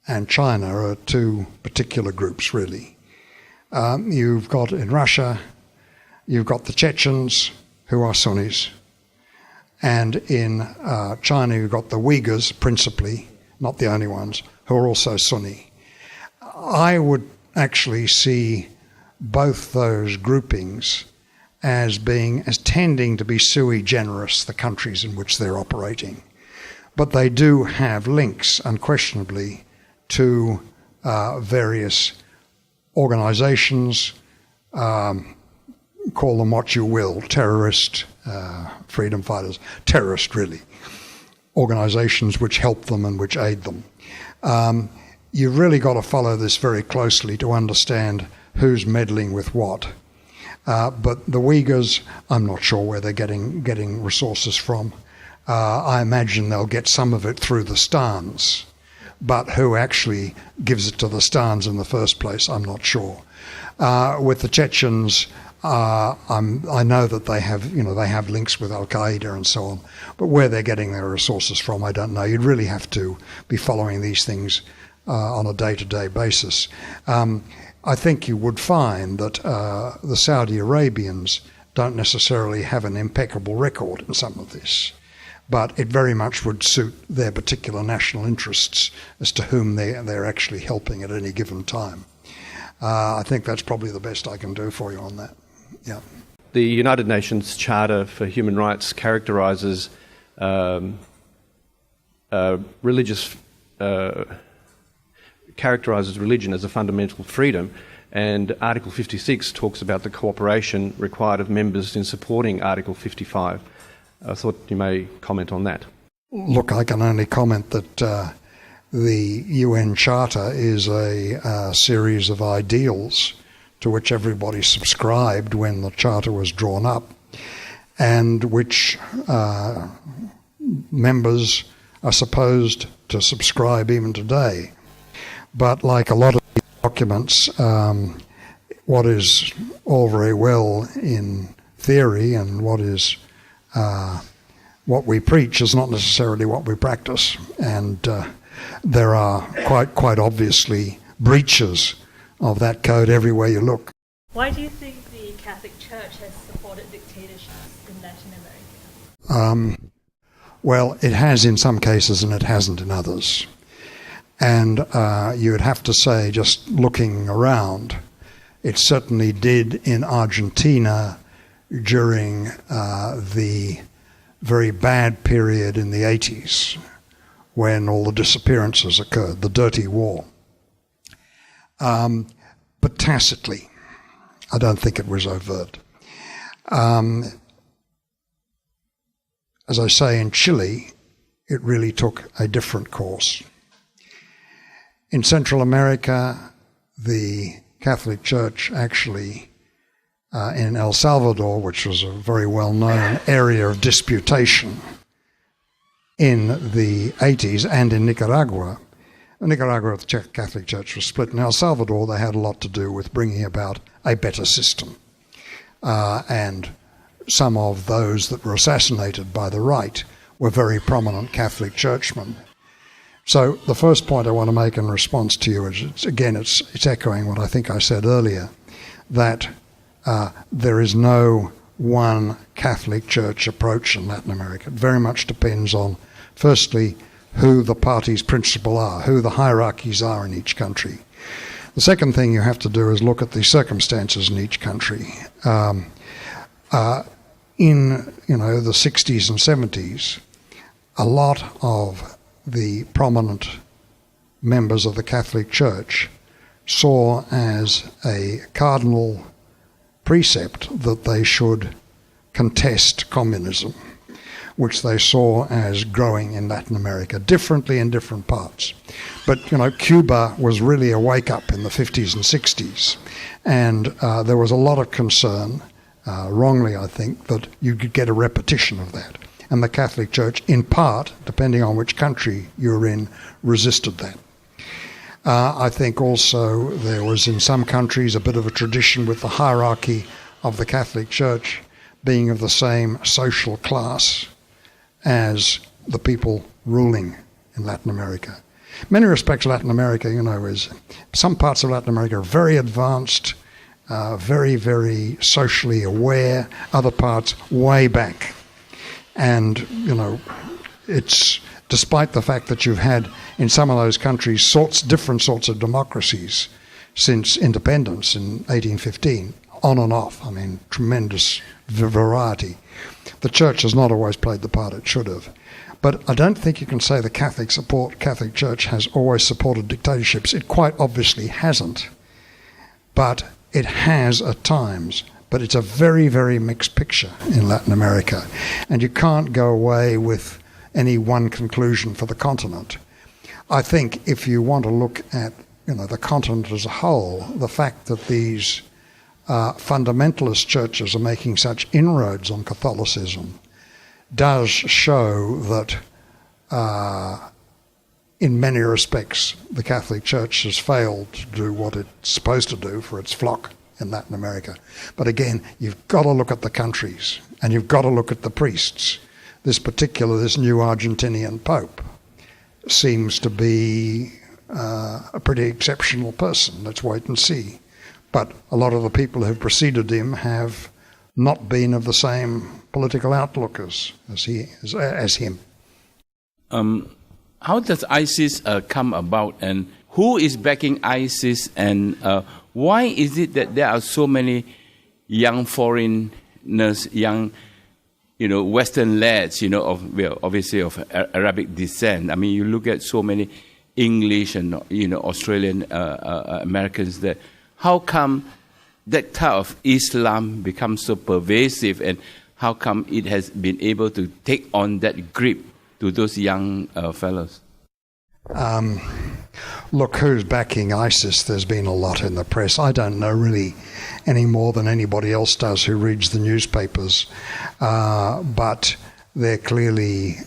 and China are two particular groups, really. You've got in Russia, you've got the Chechens, who are Sunnis, and in China you've got the Uyghurs, principally, not the only ones, who are also Sunni. I would actually see both those groupings as tending to be sui generis, the countries in which they're operating. But they do have links, unquestionably, to various organizations, call them what you will, terrorist, freedom fighters, terrorist really, organizations which help them and which aid them. You've really got to follow this very closely to understand who's meddling with what. But the Uyghurs, I'm not sure where they're getting resources from. I imagine they'll get some of it through the Stans, but who actually gives it to the Stans in the first place, I'm not sure. With the Chechens, I know that they have links with Al Qaeda and so on, but where they're getting their resources from, I don't know. You'd really have to be following these things on a day-to-day basis. I think you would find that the Saudi Arabians don't necessarily have an impeccable record in some of this, but it very much would suit their particular national interests as to whom they're actually helping at any given time. I think that's probably the best I can do for you on that. Yeah. The United Nations Charter for Human Rights characterises characterises religion as a fundamental freedom, and Article 56 talks about the cooperation required of members in supporting Article 55. I thought you may comment on that. Look, I can only comment that the UN Charter is a series of ideals to which everybody subscribed when the Charter was drawn up, and which members are supposed to subscribe even today. But like a lot of these documents, what is all very well in theory and what we preach is not necessarily what we practice, and there are quite obviously breaches of that code everywhere you look. Why do you think the Catholic Church has supported dictatorships in Latin America? Well, it has in some cases and it hasn't in others. And you would have to say, just looking around, it certainly did in Argentina during the very bad period in the 80s when all the disappearances occurred, the dirty war. But tacitly, I don't think it was overt. As I say, in Chile, it really took a different course. In Central America, the Catholic Church actually, in El Salvador, which was a very well-known area of disputation in the 80s, and in Nicaragua, the Catholic Church was split. In El Salvador, they had a lot to do with bringing about a better system. And some of those that were assassinated by the right were very prominent Catholic churchmen. So the first point I want to make in response to you is, it's echoing what I think I said earlier, that there is no one Catholic Church approach in Latin America. It very much depends on, firstly, who the parties principal are, who the hierarchies are in each country. The second thing you have to do is look at the circumstances in each country. in, the 60s and 70s, a lot of the prominent members of the Catholic Church saw as a cardinal precept that they should contest communism, which they saw as growing in Latin America, differently in different parts. But, Cuba was really a wake-up in the 50s and 60s, and there was a lot of concern, wrongly I think, that you could get a repetition of that. And the Catholic Church, in part, depending on which country you're in, resisted that. I think also there was in some countries a bit of a tradition with the hierarchy of the Catholic Church being of the same social class as the people ruling in Latin America. In many respects, Latin America, is some parts of Latin America are very advanced, very, very socially aware, other parts way back. And, it's despite the fact that you've had in some of those countries different sorts of democracies since independence in 1815, on and off. I mean, tremendous variety. The Church has not always played the part it should have. But I don't think you can say the Catholic Church has always supported dictatorships. It quite obviously hasn't. But it has at times. But it's a very, very mixed picture in Latin America. And you can't go away with any one conclusion for the continent. I think if you want to look at the continent as a whole, the fact that these fundamentalist churches are making such inroads on Catholicism does show that in many respects the Catholic Church has failed to do what it's supposed to do for its flock in Latin America. But again, you've got to look at the countries and you've got to look at the priests. This new Argentinian Pope seems to be a pretty exceptional person. Let's wait and see. But a lot of the people who have preceded him have not been of the same political outlook as him. How does ISIS come about, and who is backing ISIS, and why is it that there are so many young foreigners, young, Western lads, obviously of Arabic descent? I mean, you look at so many English and Australian Americans there. How come that type of Islam becomes so pervasive, and how come it has been able to take on that grip to those young fellows? Look, who's backing ISIS? There's been a lot in the press. I don't know really any more than anybody else does who reads the newspapers. But they're clearly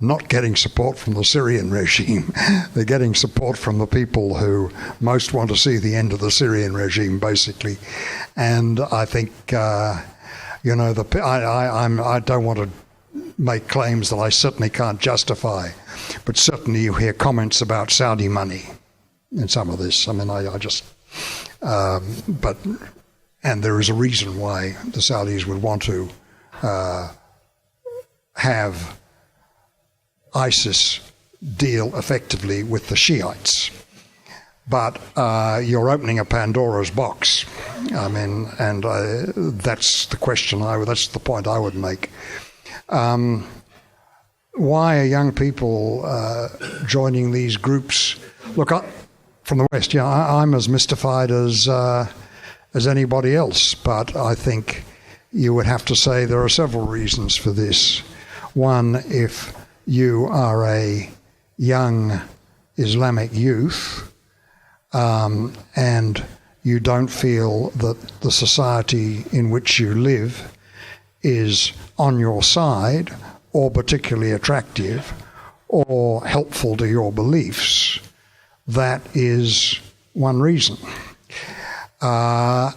not getting support from the Syrian regime. They're getting support from the people who most want to see the end of the Syrian regime, basically. And I think, I don't want to make claims that I certainly can't justify, but certainly you hear comments about Saudi money in some of this. I mean, and there is a reason why the Saudis would want to have ISIS deal effectively with the Shiites. But you're opening a Pandora's box. I mean, and that's the question. That's the point I would make. Why are young people joining these groups? Look, from the West, I'm as mystified as anybody else, but I think you would have to say there are several reasons for this. One, if you are a young Islamic youth and you don't feel that the society in which you live is on your side or particularly attractive or helpful to your beliefs, that is one reason. And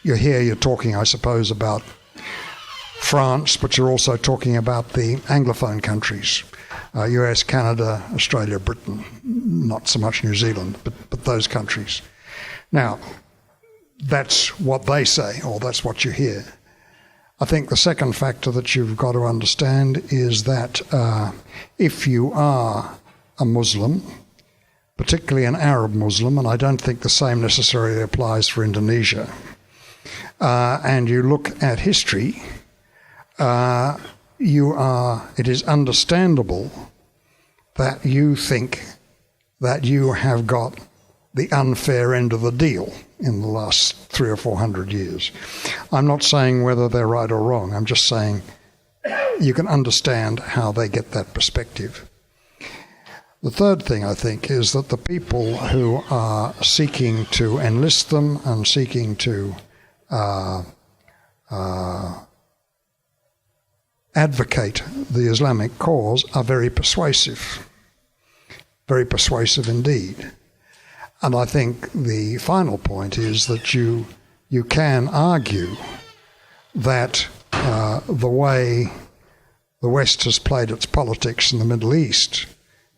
you're talking, I suppose, about France, but you're also talking about the Anglophone countries, US, Canada, Australia, Britain, not so much New Zealand, but those countries. Now, that's what they say, or that's what you hear. I think the second factor that you've got to understand is that if you are a Muslim, particularly an Arab Muslim, and I don't think the same necessarily applies for Indonesia, and you look at history, it is understandable that you think that you have got the unfair end of the deal in the last 300 or 400 years. I'm not saying whether they're right or wrong. I'm just saying you can understand how they get that perspective. The third thing, I think, is that the people who are seeking to enlist them and seeking to advocate the Islamic cause are very persuasive indeed. And I think the final point is that you can argue that the way the West has played its politics in the Middle East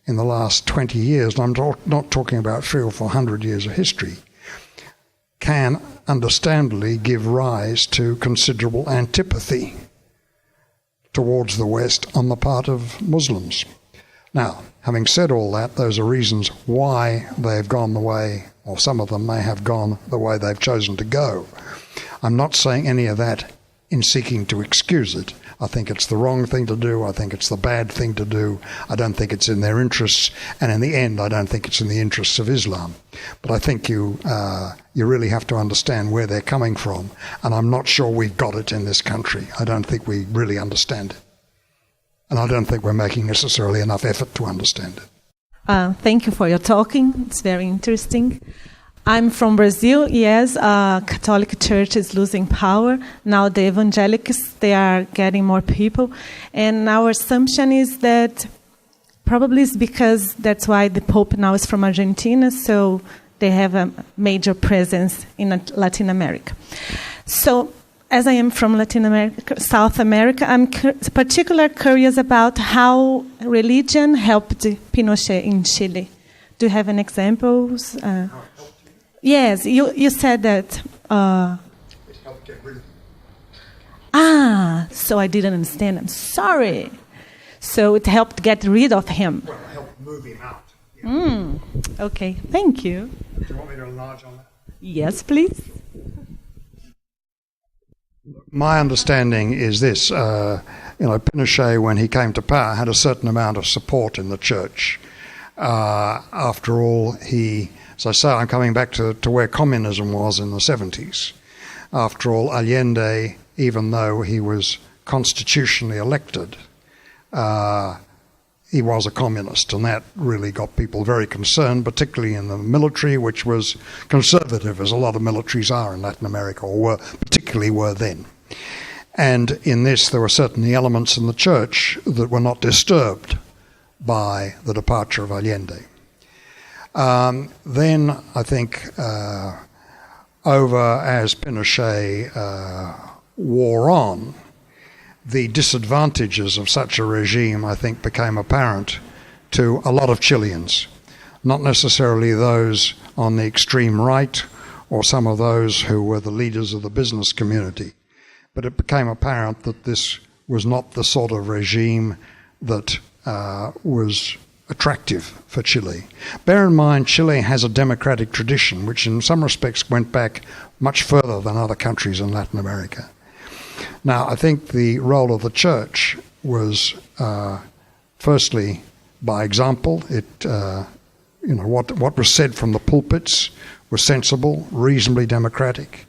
in the last 20 years, and I'm not talking about 300 or 400 years of history, can understandably give rise to considerable antipathy towards the West on the part of Muslims. Now, having said all that, those are reasons why they've gone the way, or some of them may have gone the way they've chosen to go. I'm not saying any of that in seeking to excuse it. I think it's the wrong thing to do. I think it's the bad thing to do. I don't think it's in their interests. And in the end, I don't think it's in the interests of Islam. But I think you really have to understand where they're coming from. And I'm not sure we've got it in this country. I don't think we really understand it. And I don't think we're making necessarily enough effort to understand it. Thank you for your talking. It's very interesting. I'm from Brazil. Yes, Catholic Church is losing power. Now the evangelicals, they are getting more people. And our assumption is that probably it's because that's why the Pope now is from Argentina, so they have a major presence in Latin America. So as I am from Latin America, South America, I'm particularly curious about how religion helped Pinochet in Chile. Do you have any examples? Yes, you said that. It helped get rid of him. So I didn't understand. I'm sorry. So it helped get rid of him. Well, it helped move him out. Yeah. Okay, thank you. Do you want me to enlarge on that? Yes, please. My understanding is this. Pinochet, when he came to power, had a certain amount of support in the church. After all, as I say, I'm coming back to where communism was in the 70s. After all, Allende, even though he was constitutionally elected, he was a communist, and that really got people very concerned, particularly in the military, which was conservative, as a lot of militaries are in Latin America, or particularly were then. And in this, there were certainly elements in the church that were not disturbed by the departure of Allende. Then, I think, as Pinochet wore on, the disadvantages of such a regime, I think, became apparent to a lot of Chileans, not necessarily those on the extreme right or some of those who were the leaders of the business community. But it became apparent that this was not the sort of regime that was attractive for Chile. Bear in mind, Chile has a democratic tradition, which in some respects went back much further than other countries in Latin America. Now, I think the role of the church was, firstly, by example. What was said from the pulpits was sensible, reasonably democratic.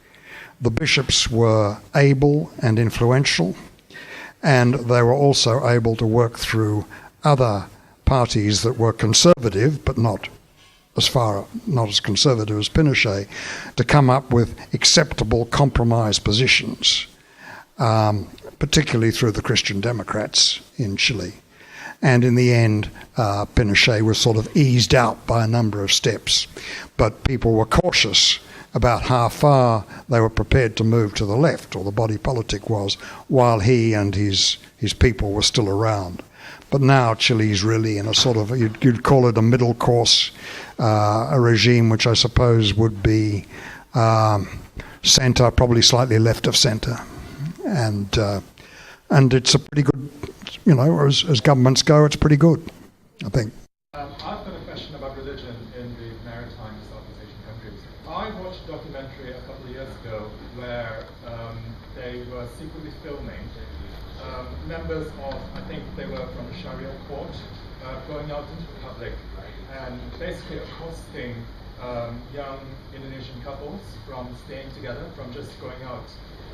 The bishops were able and influential, and they were also able to work through other parties that were conservative, but not as conservative as Pinochet, to come up with acceptable compromise positions, particularly through the Christian Democrats in Chile. And in the end, Pinochet was sort of eased out by a number of steps. But people were cautious about how far they were prepared to move to the left, or the body politic was, while he and his people were still around. But now Chile's really in a sort of, you'd call it a middle course, a regime which I suppose would be centre, probably slightly left of centre. And it's a pretty good, as governments go, it's pretty good, I think. I've got a question about religion. in the maritime Southeast Asian countries. I watched a documentary a couple of years ago where they were secretly filming members of, I think they were from the Sharia court, going out into the public and basically accosting young Indonesian couples from staying together, from just going out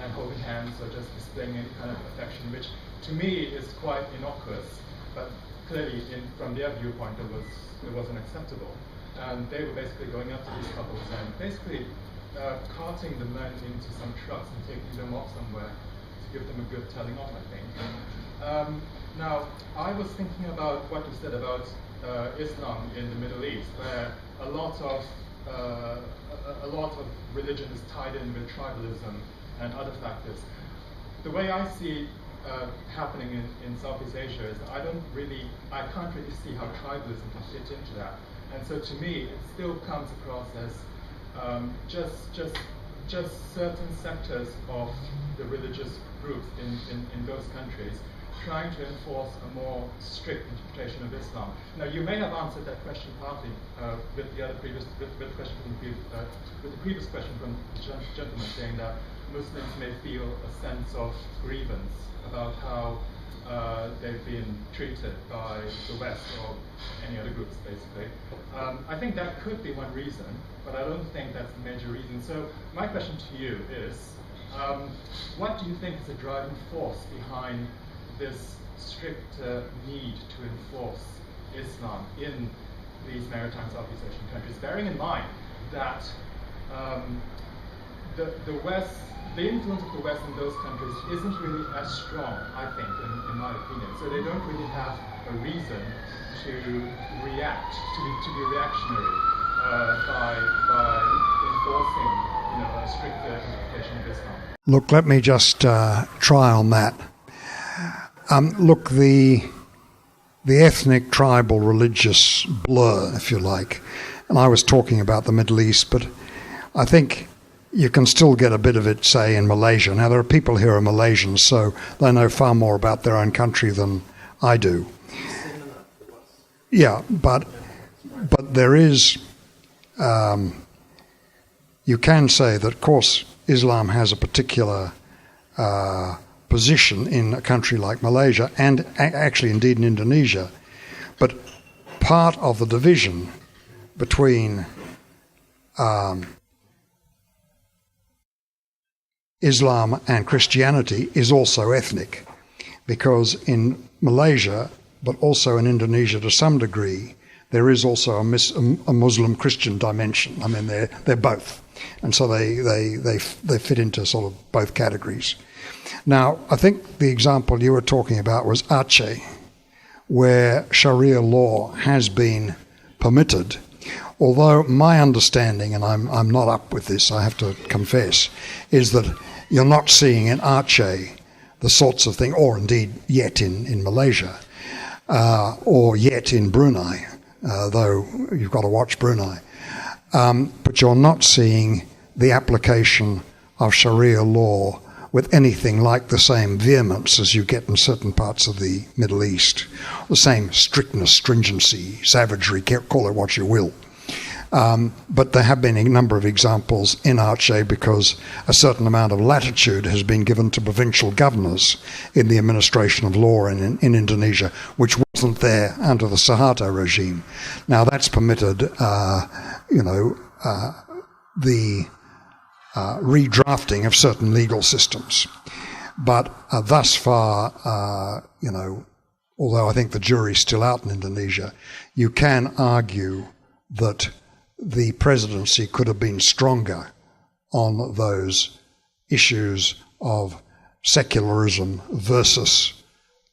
and holding hands or just displaying any kind of affection, which to me is quite innocuous, but clearly from their viewpoint it wasn't acceptable. And they were basically going up to these couples and basically carting the men into some trucks and taking them off somewhere to give them a good telling off, I think. Now, I was thinking about what you said about Islam in the Middle East, where a lot of religion is tied in with tribalism and other factors. The way I see happening in Southeast Asia is I can't really see how tribalism can fit into that. And so to me, it still comes across as just certain sectors of the religious groups in those countries trying to enforce a more strict interpretation of Islam. Now, you may have answered that question partly with the previous question from the gentleman, saying that Muslims may feel a sense of grievance about how they've been treated by the West or any other groups, basically. I think that could be one reason, but I don't think that's the major reason. So my question to you is, what do you think is the driving force behind this strict need to enforce Islam in these maritime Southeast Asian countries, bearing in mind that the West, the influence of the West in those countries isn't really as strong, I think, in my opinion. So they don't really have a reason to react, to be reactionary by enforcing, a stricter interpretation of Islam. Look, let me just try on that. Look, the ethnic, tribal, religious blur, if you like, and I was talking about the Middle East, but I think you can still get a bit of it, say, in Malaysia. Now, there are people here who are Malaysians, so they know far more about their own country than I do. Yeah, but there is, you can say that, of course, Islam has a particular position in a country like Malaysia and actually indeed in Indonesia. But part of the division between Islam and Christianity is also ethnic, because in Malaysia, but also in Indonesia to some degree, there is also a Muslim Christian dimension. I mean, they're both, and so they fit into sort of both categories. Now, I think the example you were talking about was Aceh, where Sharia law has been permitted, although my understanding, and I'm not up with this, I have to confess, is that you're not seeing in Aceh the sorts of thing, or indeed yet in Malaysia, or yet in Brunei, though you've got to watch Brunei, but you're not seeing the application of Sharia law with anything like the same vehemence as you get in certain parts of the Middle East. The same strictness, stringency, savagery, call it what you will. But there have been a number of examples in Aceh because a certain amount of latitude has been given to provincial governors in the administration of law in Indonesia, which wasn't there under the Suharto regime. Now that's permitted, the redrafting of certain legal systems. But thus far, although I think the jury's still out in Indonesia, you can argue that the presidency could have been stronger on those issues of secularism versus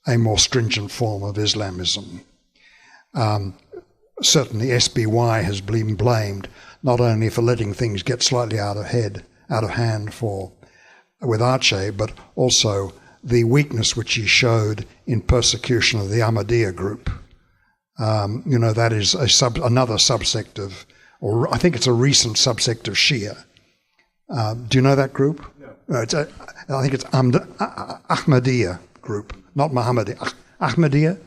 a more stringent form of Islamism. Certainly SBY has been blamed not only for letting things get slightly out of hand with Aceh, but also the weakness which he showed in persecution of the Ahmadiyya group. That is another subsect of, or I think it's a recent subsect of Shia. Do you know that group? No. I think it's Ahmadiyya group, not Muhammadiyya. Ahmadiyya?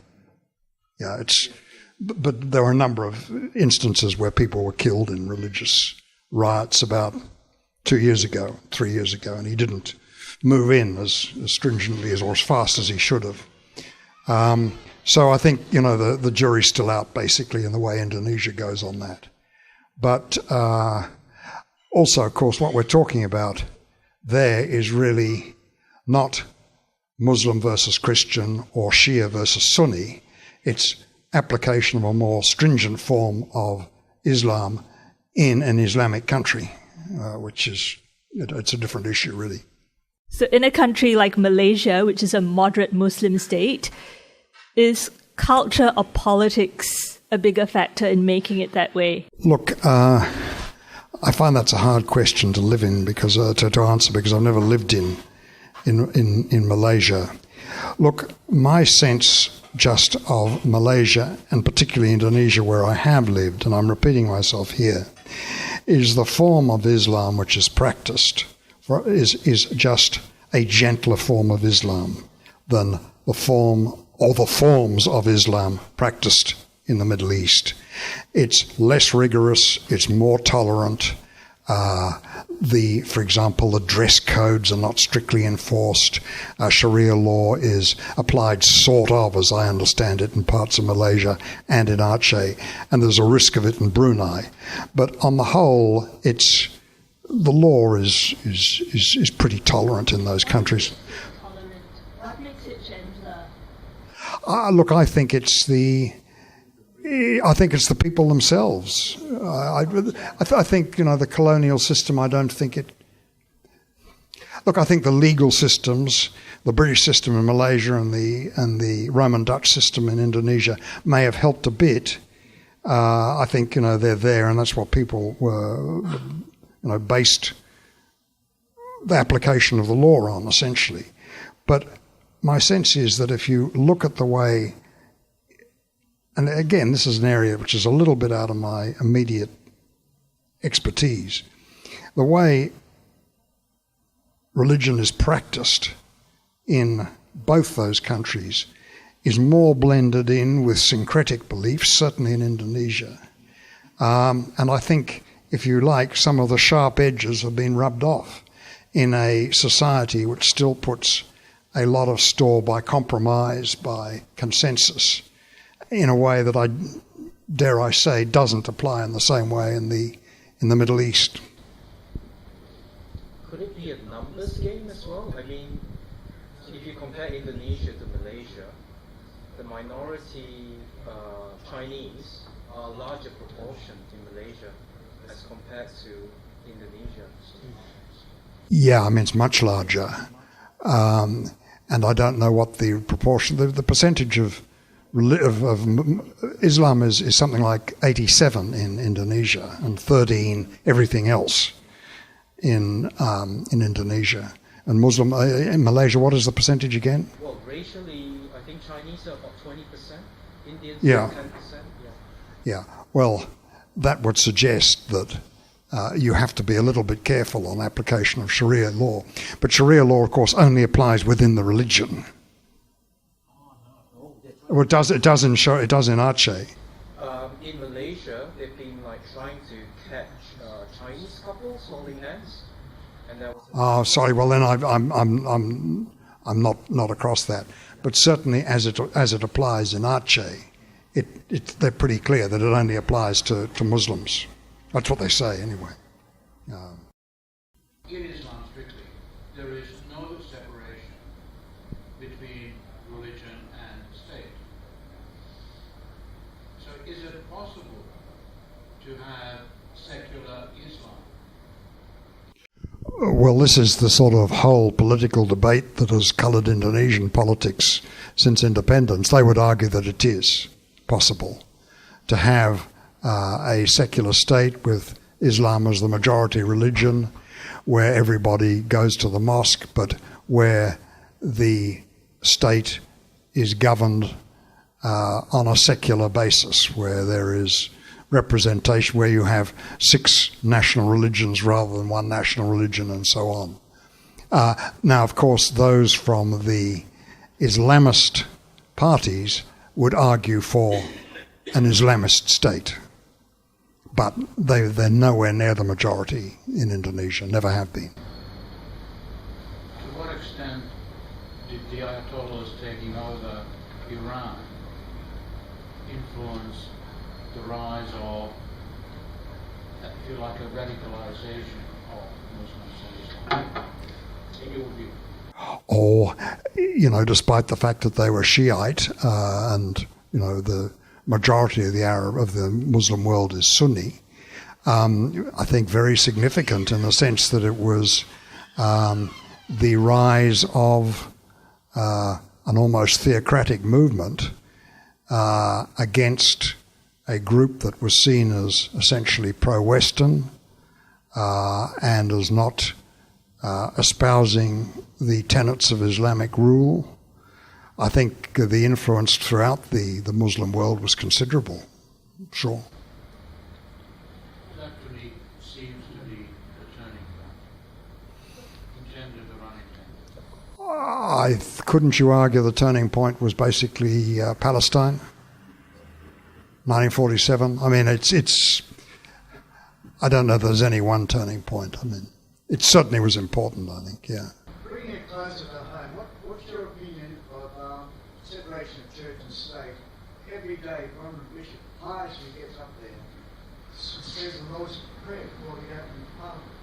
Yeah, but there were a number of instances where people were killed in religious riots about 2 years ago, 3 years ago, and he didn't move in as stringently or as fast as he should have. So I think, the jury's still out, basically, in the way Indonesia goes on that. But also, of course, what we're talking about there is really not Muslim versus Christian or Shia versus Sunni. It's application of a more stringent form of Islam in an Islamic country, which is, it's a different issue, really. So in a country like Malaysia, which is a moderate Muslim state, is culture or politics a bigger factor in making it that way? Look, I find that's a hard question to live in because to answer, because I've never lived in Malaysia. Look, my sense just of Malaysia and particularly Indonesia, where I have lived, and I'm repeating myself here, is the form of Islam which is practiced is just a gentler form of Islam than the form or the forms of Islam practiced in the Middle East. It's less rigorous, it's more tolerant. For example, the dress codes are not strictly enforced. Sharia law is applied sort of, as I understand it, in parts of Malaysia and in Aceh, and there's a risk of it in Brunei. But on the whole, the law is pretty tolerant in those countries. What makes it gentler? Look, I think it's the people themselves. I think, the colonial system, I don't think it... Look, I think the legal systems, the British system in Malaysia and the Roman Dutch system in Indonesia may have helped a bit. I think, they're there, and that's what people were, based the application of the law on, essentially. But my sense is that if you look at the way... And again, this is an area which is a little bit out of my immediate expertise. The way religion is practiced in both those countries is more blended in with syncretic beliefs, certainly in Indonesia. And I think, if you like, some of the sharp edges have been rubbed off in a society which still puts a lot of store by compromise, by consensus, in a way that dare I say, doesn't apply in the same way in the Middle East. Could it be a numbers game as well? I mean, if you compare Indonesia to Malaysia, the minority Chinese are a larger proportion in Malaysia as compared to Indonesia. Yeah, I mean, it's much larger. And I don't know what the proportion, the percentage of Islam is something like 87 in Indonesia and 13 everything else in Indonesia. And Muslim in Malaysia, what is the percentage again? Well, racially, I think Chinese are about 20%, Indians are 10%. Yeah. Well, that would suggest that you have to be a little bit careful on application of Sharia law. But Sharia law, of course, only applies within the religion. Well, it does in Aceh. In Malaysia, they've been trying to catch Chinese couples holding hands, and that was. Oh, sorry. Well, then I'm not across that. But certainly, as it applies in Aceh, they're pretty clear that it only applies to Muslims. That's what they say, anyway. In Islam, strictly, there is no separation between religion and state. So is it possible to have secular Islam? Well, this is the sort of whole political debate that has coloured Indonesian politics since independence. They would argue that it is possible to have a secular state with Islam as the majority religion, where everybody goes to the mosque, but where the state is governed on a secular basis, where there is representation, where you have 6 national religions rather than 1 national religion, and so on. Now, of course, those from the Islamist parties would argue for an Islamist state. But they're nowhere near the majority in Indonesia, never have been. To what extent did the Ayatollahs taking over Iran influence the rise of, if you like, a radicalization of Muslim studies? In your view? Or, despite the fact that they were Shiite and, the majority of the Muslim world is Sunni, I think very significant in the sense that it was the rise of an almost theocratic movement against a group that was seen as essentially pro-Western and as not espousing the tenets of Islamic rule. I think the influence throughout the Muslim world was considerable, sure. That to me seems to be the turning point, intended or unintended. Couldn't you argue the turning point was basically Palestine, 1947? I mean, it's. I don't know if there's any one turning point. I mean, it certainly was important, I think, yeah. Bringing it closer to home, what's your opinion of separation of church and state? Every day, Prominent Bishop piously gets up there, says the Lord's Prayer before he opens Parliament.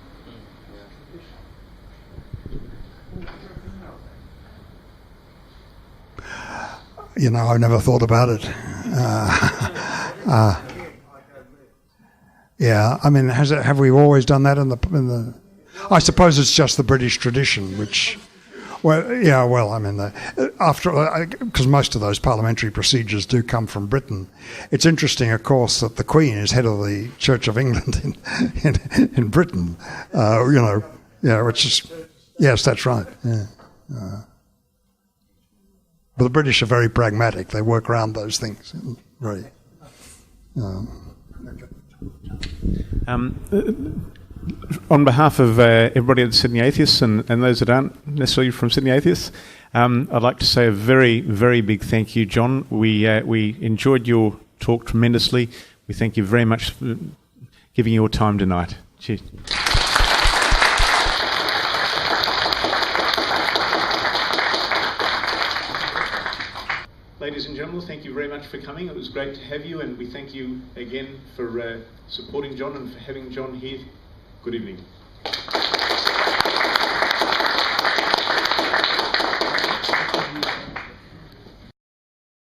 I've never thought about it. Yeah, I mean, have we always done that in the? I suppose it's just the British tradition, which, because most of those parliamentary procedures do come from Britain. It's interesting, of course, that the Queen is head of the Church of England in Britain. Which is, yes, that's right. Yeah. But the British are very pragmatic. They work around those things. Very. On behalf of everybody at Sydney Atheists and those that aren't necessarily from Sydney Atheists, I'd like to say a very, very big thank you, John. We enjoyed your talk tremendously. We thank you very much for giving your time tonight. Cheers. Ladies and gentlemen, thank you very much for coming. It was great to have you, and we thank you again for supporting John and for having John here. Good evening.